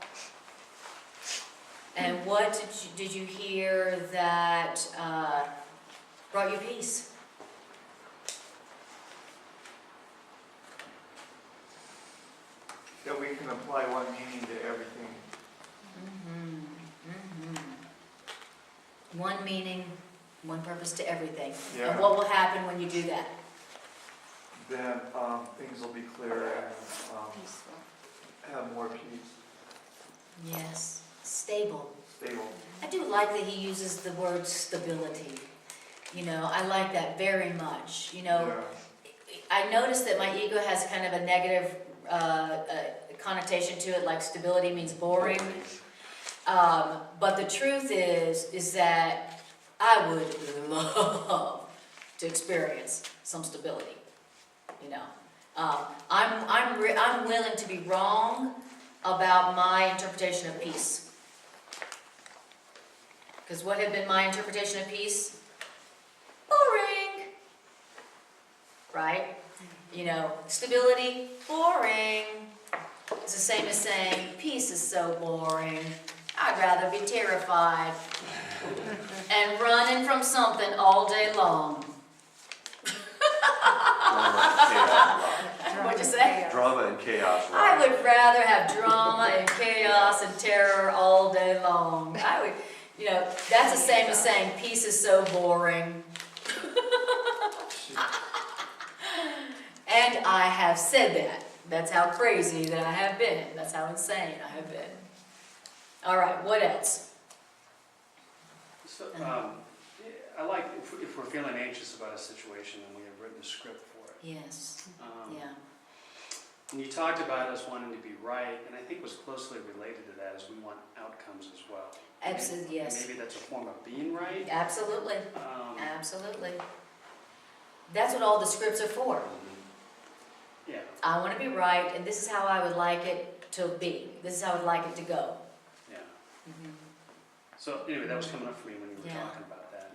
And what did you hear that brought you peace? That we can apply one meaning to everything. One meaning, one purpose to everything. Yeah. And what will happen when you do that? Then things will be clearer and have more peace. Yes, stable. Stable. I do like that he uses the word stability. I like that very much. Yeah. I notice that my ego has kind of a negative connotation to it, like stability means boring. But the truth is that I would love to experience some stability. I'm willing to be wrong about my interpretation of peace. Because what had been my interpretation of peace? Boring. Right? Stability, boring. It's the same as saying, peace is so boring. I'd rather be terrified and running from something all day long. What'd you say? Drama and chaos. I would rather have drama and chaos and terror all day long. That's the same as saying peace is so boring. And I have said that. That's how crazy that I have been. That's how insane I have been. All right, what else? So, I like if we're feeling anxious about a situation and we have written a script for it. Yes. Yeah. And you talked about us wanting to be right, and I think what's closely related to that is we want outcomes as well. Absolutely, yes. Maybe that's a form of being right. Absolutely. Absolutely. That's what all the scripts are for. Yeah. I want to be right, and this is how I would like it to be. This is how I would like it to go. Yeah. So anyway, that was coming up for me when you were Yeah. talking about that.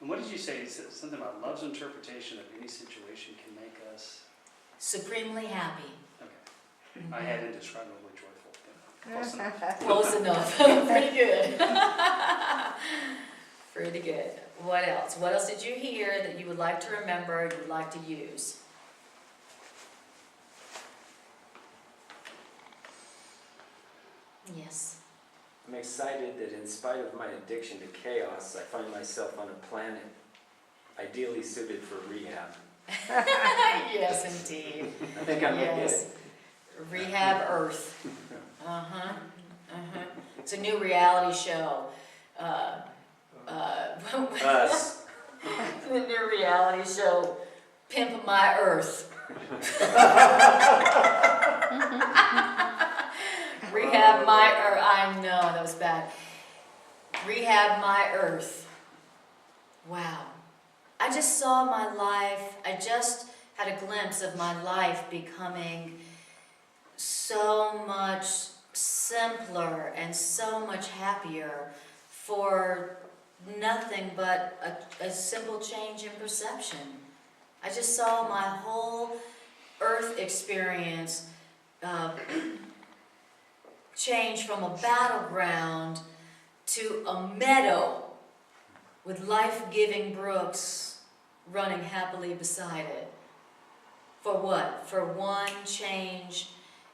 And what did you say? You said something about love's interpretation of any situation can make us, Supremely happy. okay. I had indescribably joyful. but close enough. Close enough. Pretty good. Pretty good. What else? What else did you hear that you would like to remember, you would like to use? Yes. I'm excited that in spite of my addiction to chaos, I find myself on a planet ideally suited for rehab. Yes, indeed. I think I'm gonna get Yes. it. Rehab Earth. Uh-huh. Uh-huh. It's a new reality show. Us. The new reality show, Pimp My Earth. Rehab My Earth. I know, that was bad. Rehab My Earth. Wow. I just saw my life, I just had a glimpse of my life becoming so much simpler and so much happier for nothing but a simple change in perception. I just saw my whole earth experience change from a battleground to a meadow with life-giving brooks running happily beside it. For what? For one change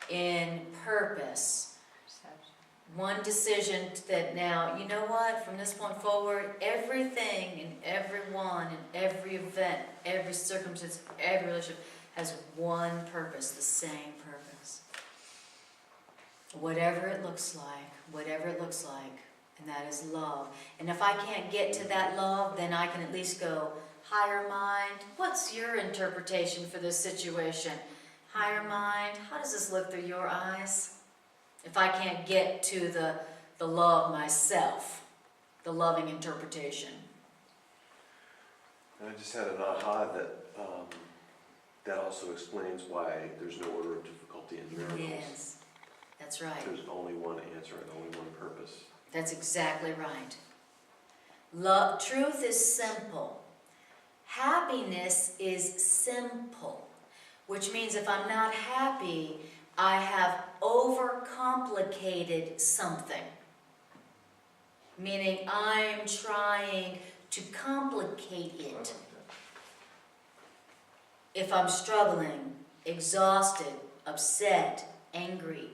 in purpose. One decision that now, you know what, from this point forward, everything and everyone and every event, every circumstance, every relationship has one purpose, the same purpose. Whatever it looks like, and that is love. And if I can't get to that love, then I can at least go, higher mind, what's your interpretation for this situation? Higher mind, how does this look through your eyes? If I can't get to the love myself, the loving interpretation. And I just had an aha that that also explains why there's no order of difficulty in miracles. Yes, that's right. There's only one answer and only one purpose. That's exactly right. Love, truth is simple. Happiness is simple, which means if I'm not happy, I have overcomplicated something. Meaning I'm trying to complicate it. If I'm struggling, exhausted, upset, angry,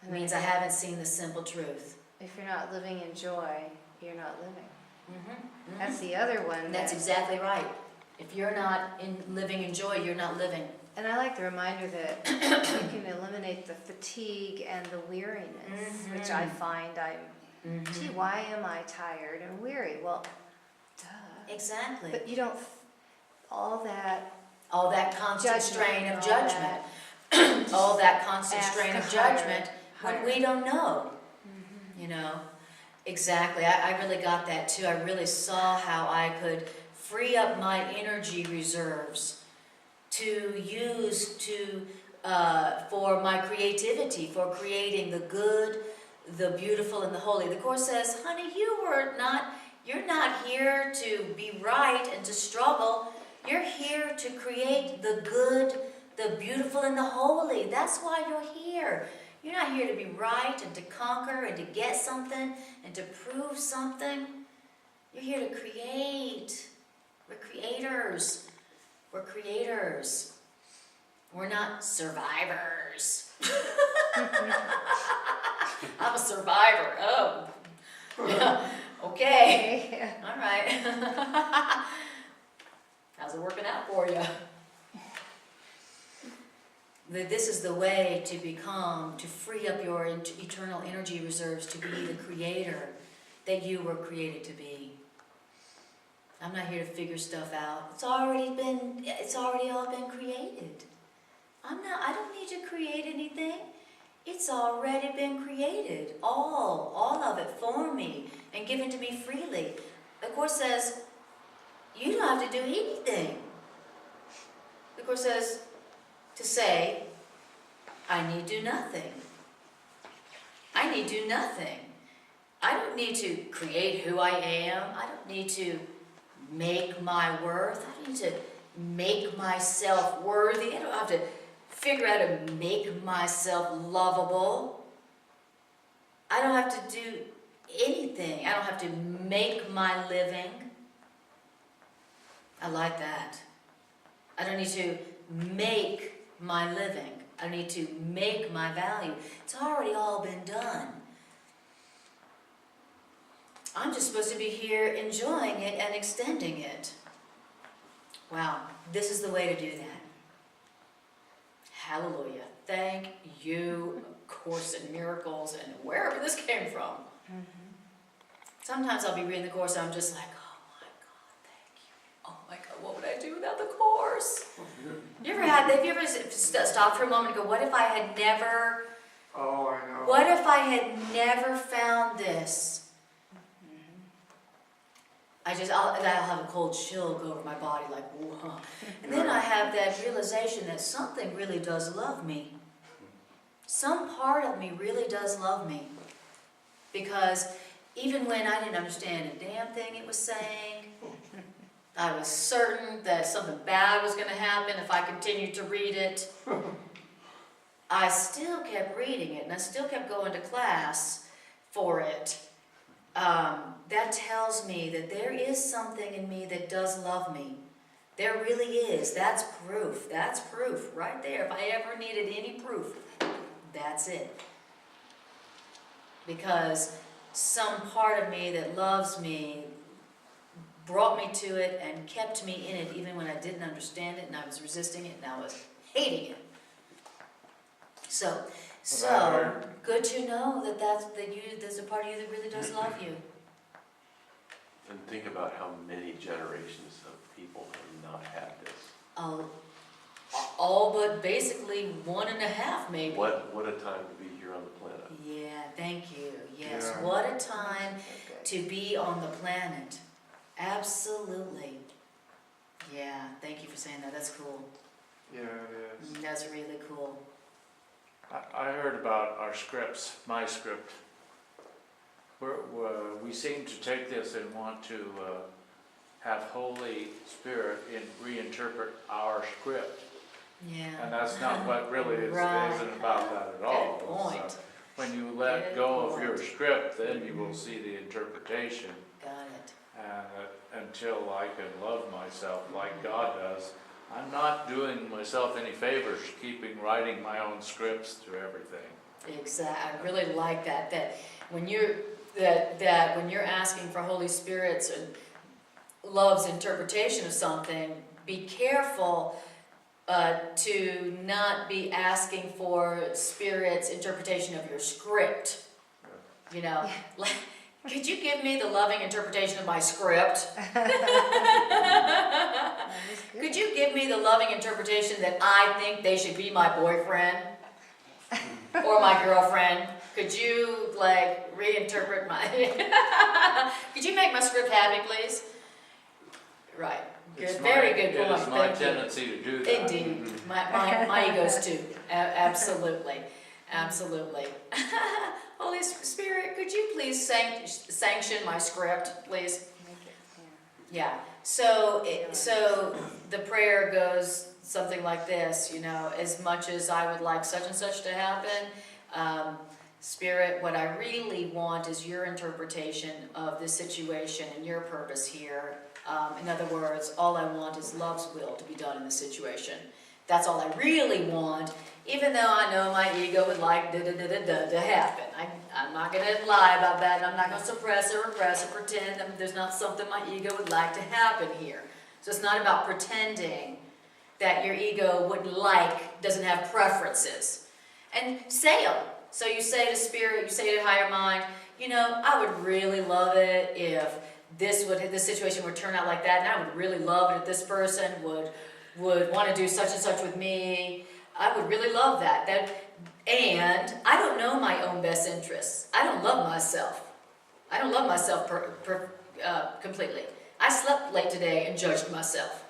it means I haven't seen the simple truth. If you're not living in joy, you're not living. Mm-hmm. That's the other one. That's exactly right. If you're not living in joy, you're not living. And I like the reminder that you can eliminate the fatigue and the weariness, which I find gee, why am I tired and weary? Well, duh. Exactly. But you don't, all that All that constant judgment strain and of all judgment. that. All that constant Ask strain a of higher- judgment when higher. we don't know. You know? Exactly. I really got that too. I really saw how I could free up my energy reserves to use for my creativity, for creating the good, the beautiful, and the holy. The Course says, honey, you're not here to be right and to struggle. You're here to create the good, the beautiful, and the holy. That's why you're here. You're not here to be right and to conquer and to get something and to prove something. You're here to create. We're creators. We're creators. We're not survivors. I'm a survivor. Oh. Yeah. Okay. All right. How's it working out for you? This is the way to free up your eternal energy reserves to be the creator that you were created to be. I'm not here to figure stuff out. It's already all been created. I don't need to create anything. It's already been created. All of it for me and given to me freely. The Course says, you don't have to do anything. The Course says, to say, I need do nothing. I need do nothing. I don't need to create who I am. I don't need to make my worth. I don't need to make myself worthy. I don't have to figure out how to make myself lovable. I don't have to do anything. I don't have to make my living. I like that. I don't need to make my living. I don't need to make my value. It's already all been done. I'm just supposed to be here enjoying it and extending it. Wow, this is the way to do that. Hallelujah. Thank you, Course in Miracles, and wherever this came from. Sometimes I'll be reading the Course and I'm just like, oh my God, thank you. Oh my God, what would I do without the Course? Have you ever stopped for a moment and go, what if I had never, Oh, I know. what if I had never found this? I'll have a cold chill go over my body like, whoa. And then I have that realization that something really does love me. Some part of me really does love me. Because even when I didn't understand a damn thing it was saying, I was certain that something bad was going to happen if I continued to read it. I still kept reading it, and I still kept going to class for it. That tells me that there is something in me that does love me. There really is. That's proof. That's proof right there. If I ever needed any proof, that's it. Because some part of me that loves me brought me to it and kept me in it even when I didn't understand it and I was resisting it and I was hating it. So good to know that there's a part of you that really does love you. And think about how many generations of people have not had this. All but basically 1.5 maybe. What a time to be here on the planet. Yeah, thank you. Yes, Yeah. what a time to be on the planet. Absolutely. Yeah, thank you for saying that. That's cool. Yeah, it is. That's really cool. I heard about our scripts, my script. We seem to take this and want to have Holy Spirit reinterpret our script. Yeah. And that's not what really Right. isn't about that at all. Good point. So when you let Good go of point. your script, then you will see the interpretation. Got it. And until I can love myself like God does, I'm not doing myself any favors writing my own scripts through everything. Exactly. I really like that. That when you're asking for Holy Spirit's and love's interpretation of something, be careful to not be asking for Spirit's interpretation of your script. You know, like, could you give me the loving interpretation of my script? Could you give me the loving interpretation that I think they should be my boyfriend or my girlfriend? Could you reinterpret my? Could you make my script happy, please? Right. Good. Very good point. It is my Thank you. tendency to do that. Indeed. My ego's too. Absolutely. Absolutely. Holy Spirit, could you please sanction my script, please? Yeah. So the prayer goes something like this, as much as I would like such and such to happen, Spirit, what I really want is your interpretation of this situation and your purpose here. In other words, all I want is love's will to be done in the situation. That's all I really want, even though I know my ego would like to happen. I'm not going to lie about that, and I'm not going to suppress or repress or pretend that there's not something my ego would like to happen here. So it's not about pretending that your ego doesn't have preferences. And say them. So you say to Spirit, you say to Higher Mind, I would really love it if this situation would turn out like that, and I would really love it if this person would want to do such and such with me. I would really love that. And I don't know my own best interests. I don't love myself. I don't love myself completely. I slept late today and judged myself.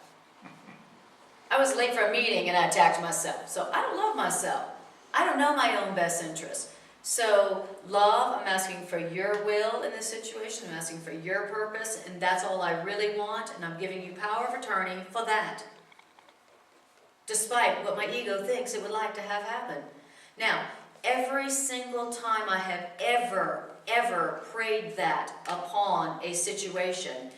I was late for a meeting and I attacked myself. So I don't love myself. I don't know my own best interests. So, love, I'm asking for your will in this situation, I'm asking for your purpose, and that's all I really want, and I'm giving you power of attorney for that. Despite what my ego thinks it would like to have happen. Now, every single time I have ever prayed that upon a situation,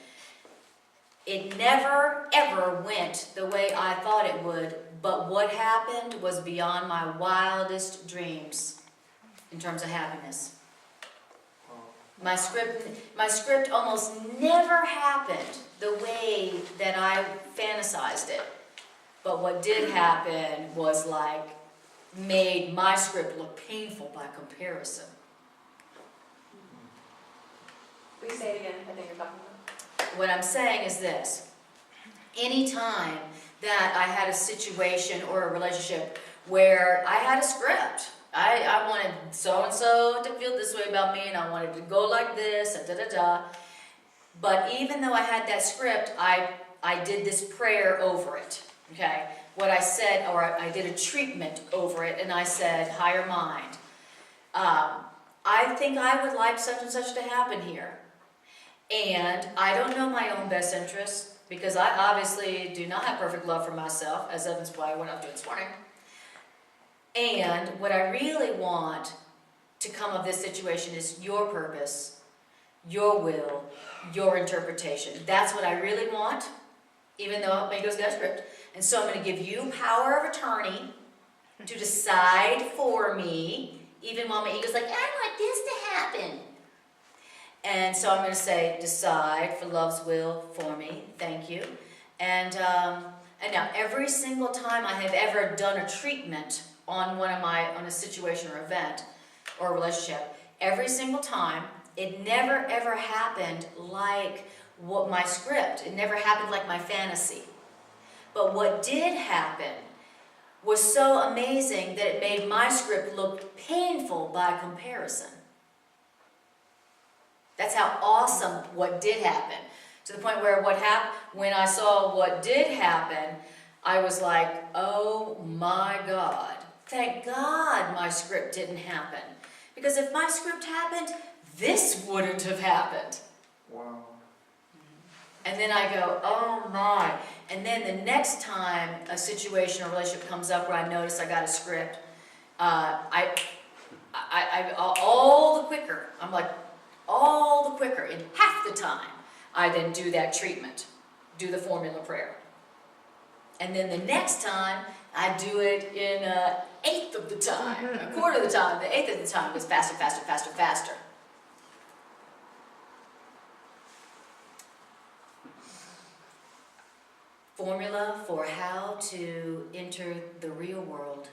it never, ever went the way I thought it would, but what happened was beyond my wildest dreams in terms of happiness. My script almost never happened the way that I fantasized it. But what did happen was like, made my script look painful by comparison. Will you say it again? I think you're talking about. What I'm saying is this. Anytime that I had a situation or a relationship where I had a script, I wanted so-and-so to feel this way about me, and I wanted to go like this, and da-da-da. But even though I had that script, I did this prayer over it, okay? What I said, or I did a treatment over it, and I said, higher mind, I think I would like such and such to happen here. And I don't know my own best interests, because I obviously do not have perfect love for myself, as evidenced by what I'm doing this morning. And what I really want to come of this situation is your purpose, your will, your interpretation. That's what I really want, even though Mago's got a script. And so I'm going to give you power of attorney to decide for me, even while my ego's like, I want this to happen. And so I'm going to say, decide for love's will for me. Thank you. And now every single time I have ever done a treatment on on a situation or event or a relationship, every single time, it never ever happened like what my script. It never happened like my fantasy. But what did happen was so amazing that it made my script look painful by comparison. That's how awesome what did happen. To the point where when I saw what did happen, I was like, oh my God. Thank God my script didn't happen. Because if my script happened, this wouldn't have happened. Wow. And then I go, oh my. And then the next time a situation or relationship comes up where I notice I got a script, all the quicker, in half the time, I then do that treatment, do the formula prayer. And then the next time, I do it in an eighth of the time, a quarter of the time, the eighth of the time. It's faster, faster, faster, faster. Formula for how to enter the real world,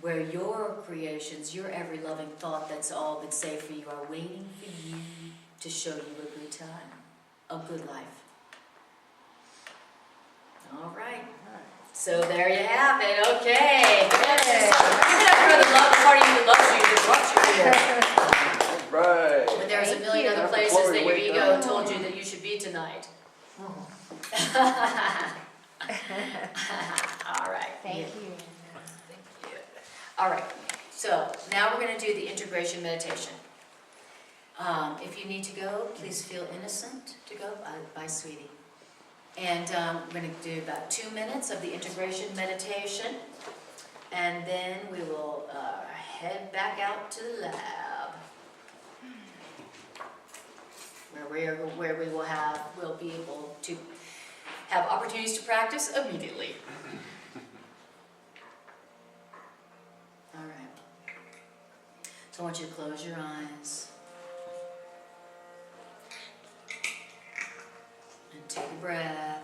where your creations, your every loving thought that's all been saved for you are waiting for you to show you a good time, a good life. All right. So there you have it. Okay. Give it up for the love party who loves you, that brought you here. Right. But there's a million other places that your ego told you that you should be tonight. All right. Thank you. Thank you. All right. So now we're going to do the integration meditation. If you need to go, please feel innocent to go. Bye, sweetie. And we're going to do about 2 minutes of the integration meditation, and then we will head back out to the lab, where we'll be able to have opportunities to practice immediately. All right. So I want you to close your eyes. And take a breath.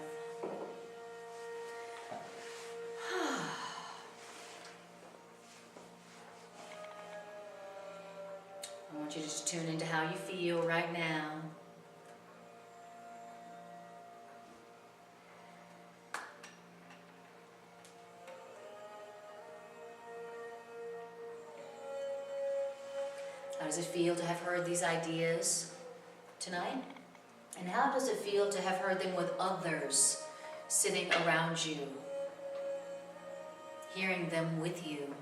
I want you to just tune into how you feel right now. How does it feel to have heard these ideas tonight? And how does it feel to have heard them with others sitting around you, hearing them with you?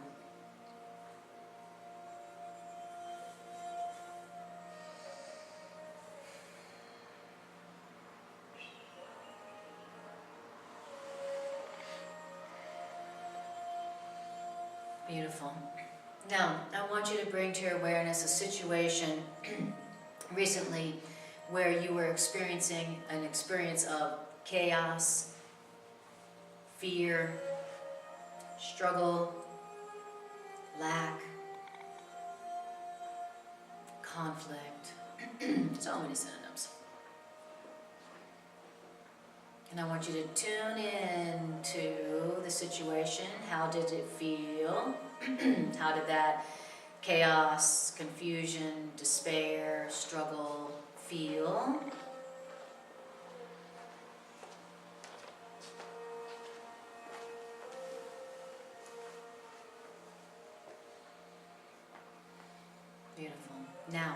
Beautiful. Now, I want you to bring to your awareness a situation recently where you were experiencing an experience of chaos, fear, struggle, lack, conflict, so many synonyms. And I want you to tune in to the situation. How did it feel? How did that chaos, confusion, despair, struggle feel? Beautiful. Now,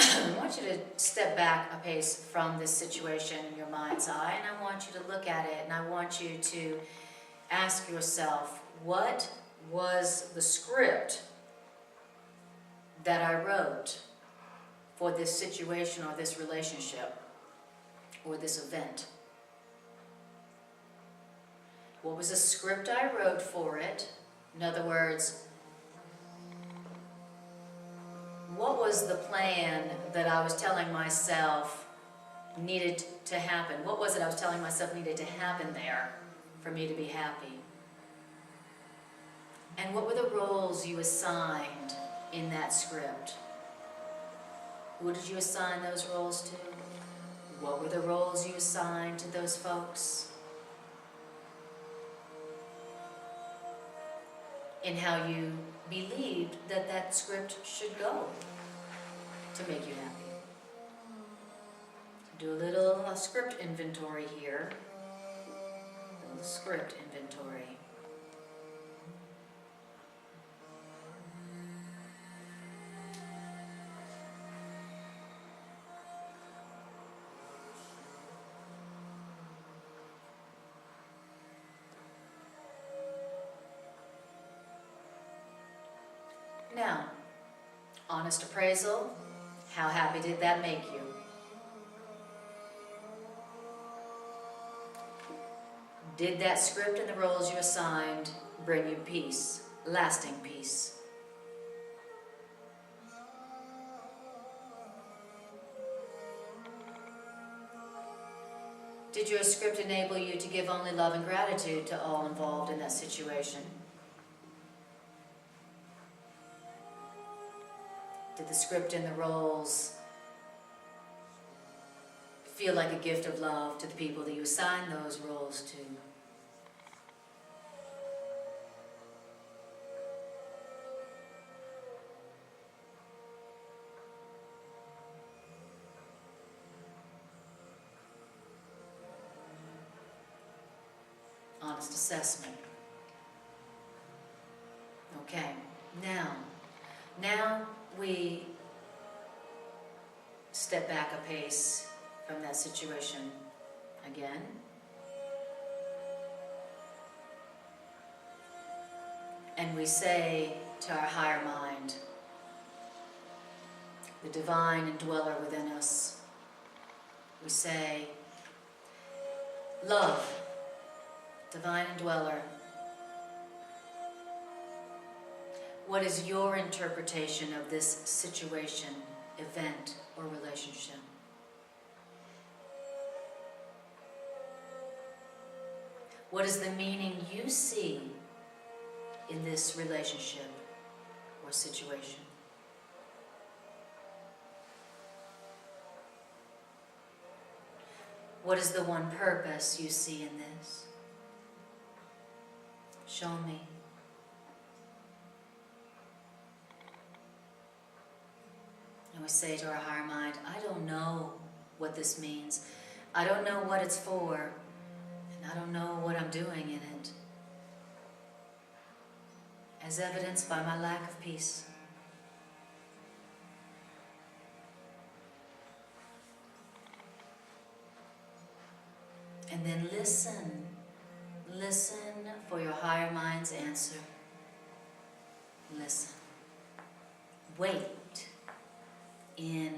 I want you to step back a pace from this situation in your mind's eye, and I want you to look at it, and I want you to ask yourself, what was the script that I wrote for this situation or this relationship or this event? What was the script I wrote for it? In other words, what was the plan that I was telling myself needed to happen? What was it I was telling myself needed to happen there for me to be happy? And what were the roles you assigned in that script? Who did you assign those roles to? What were the roles you assigned to those folks? And how you believed that that script should go to make you happy. Do a little script inventory here. A little script inventory. Now, honest appraisal, how happy did that make you? Did that script and the roles you assigned bring you peace, lasting peace? Did your script enable you to give only love and gratitude to all involved in that situation? Did the script and the roles feel like a gift of love to the people that you assigned those roles to? Honest assessment. Okay, now we step back a pace from that situation again. And we say to our higher mind, the divine indweller within us, we say, love, divine indweller, what is your interpretation of this situation, event, or relationship? What is the meaning you see in this relationship or situation? What is the one purpose you see in this? Show me. And we say to our higher mind, I don't know what this means. I don't know what it's for. And I don't know what I'm doing in it. As evidenced by my lack of peace. And then listen. Listen for your higher mind's answer. Listen. Wait in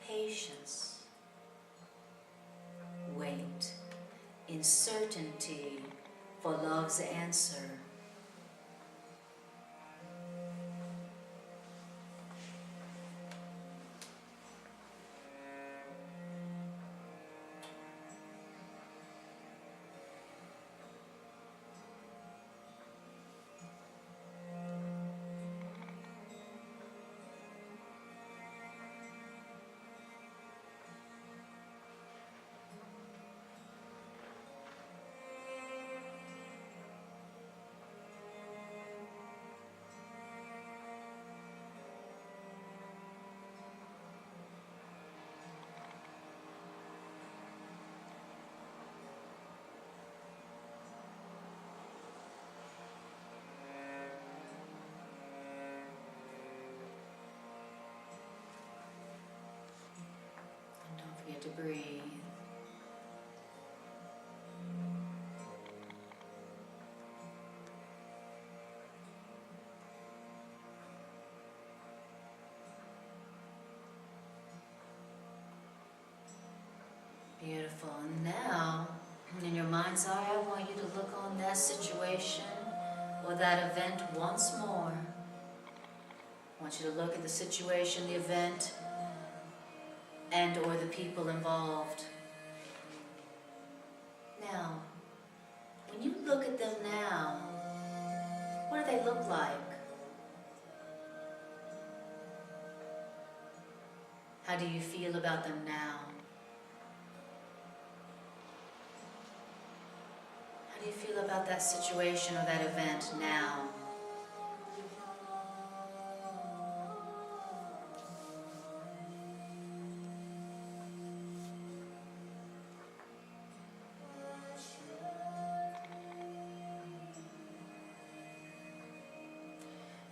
patience. Wait in certainty for love's answer. breathe. Beautiful. And now, in your mind's eye, I want you to look on that situation or that event once more. I want you to look at the situation, the event, and or the people involved. Now, when you look at them now, what do they look like? How do you feel about them now? How do you feel about that situation or that event now?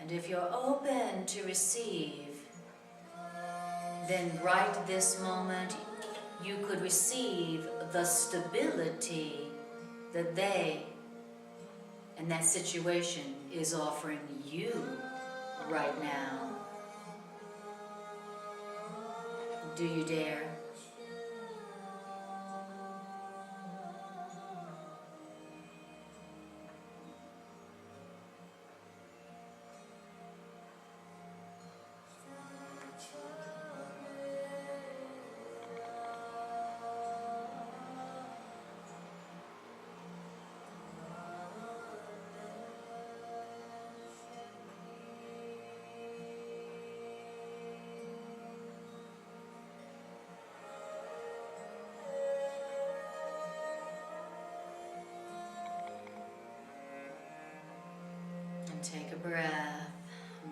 And if you're open to receive, then right this moment you could receive the stability that they and that situation is offering you right now. Do you dare? Take a breath,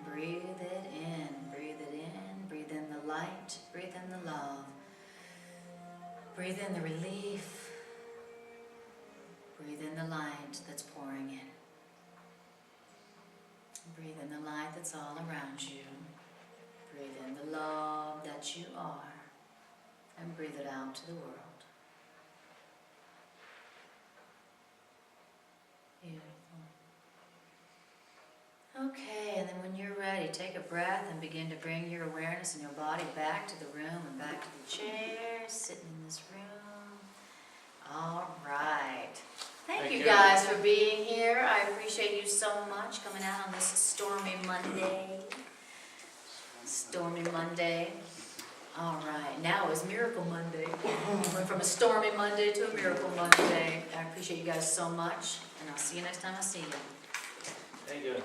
breathe it in, breathe it in, breathe in the light, breathe in the love, breathe in the relief, breathe in the light that's pouring in, breathe in the light that's all around you, breathe in the love that you are, and breathe it out to the world. Beautiful. Okay, and then when you're ready, take a breath and begin to bring your awareness and your body back to the room and back to the chair, sitting in this room. All right. Thank you guys for being here. I appreciate you so much coming out on this stormy Monday. Stormy Monday. All right, now it's Miracle Monday. Went from a stormy Monday to a Miracle Monday. I appreciate you guys so much, and I'll see you next time I see you. Thank you.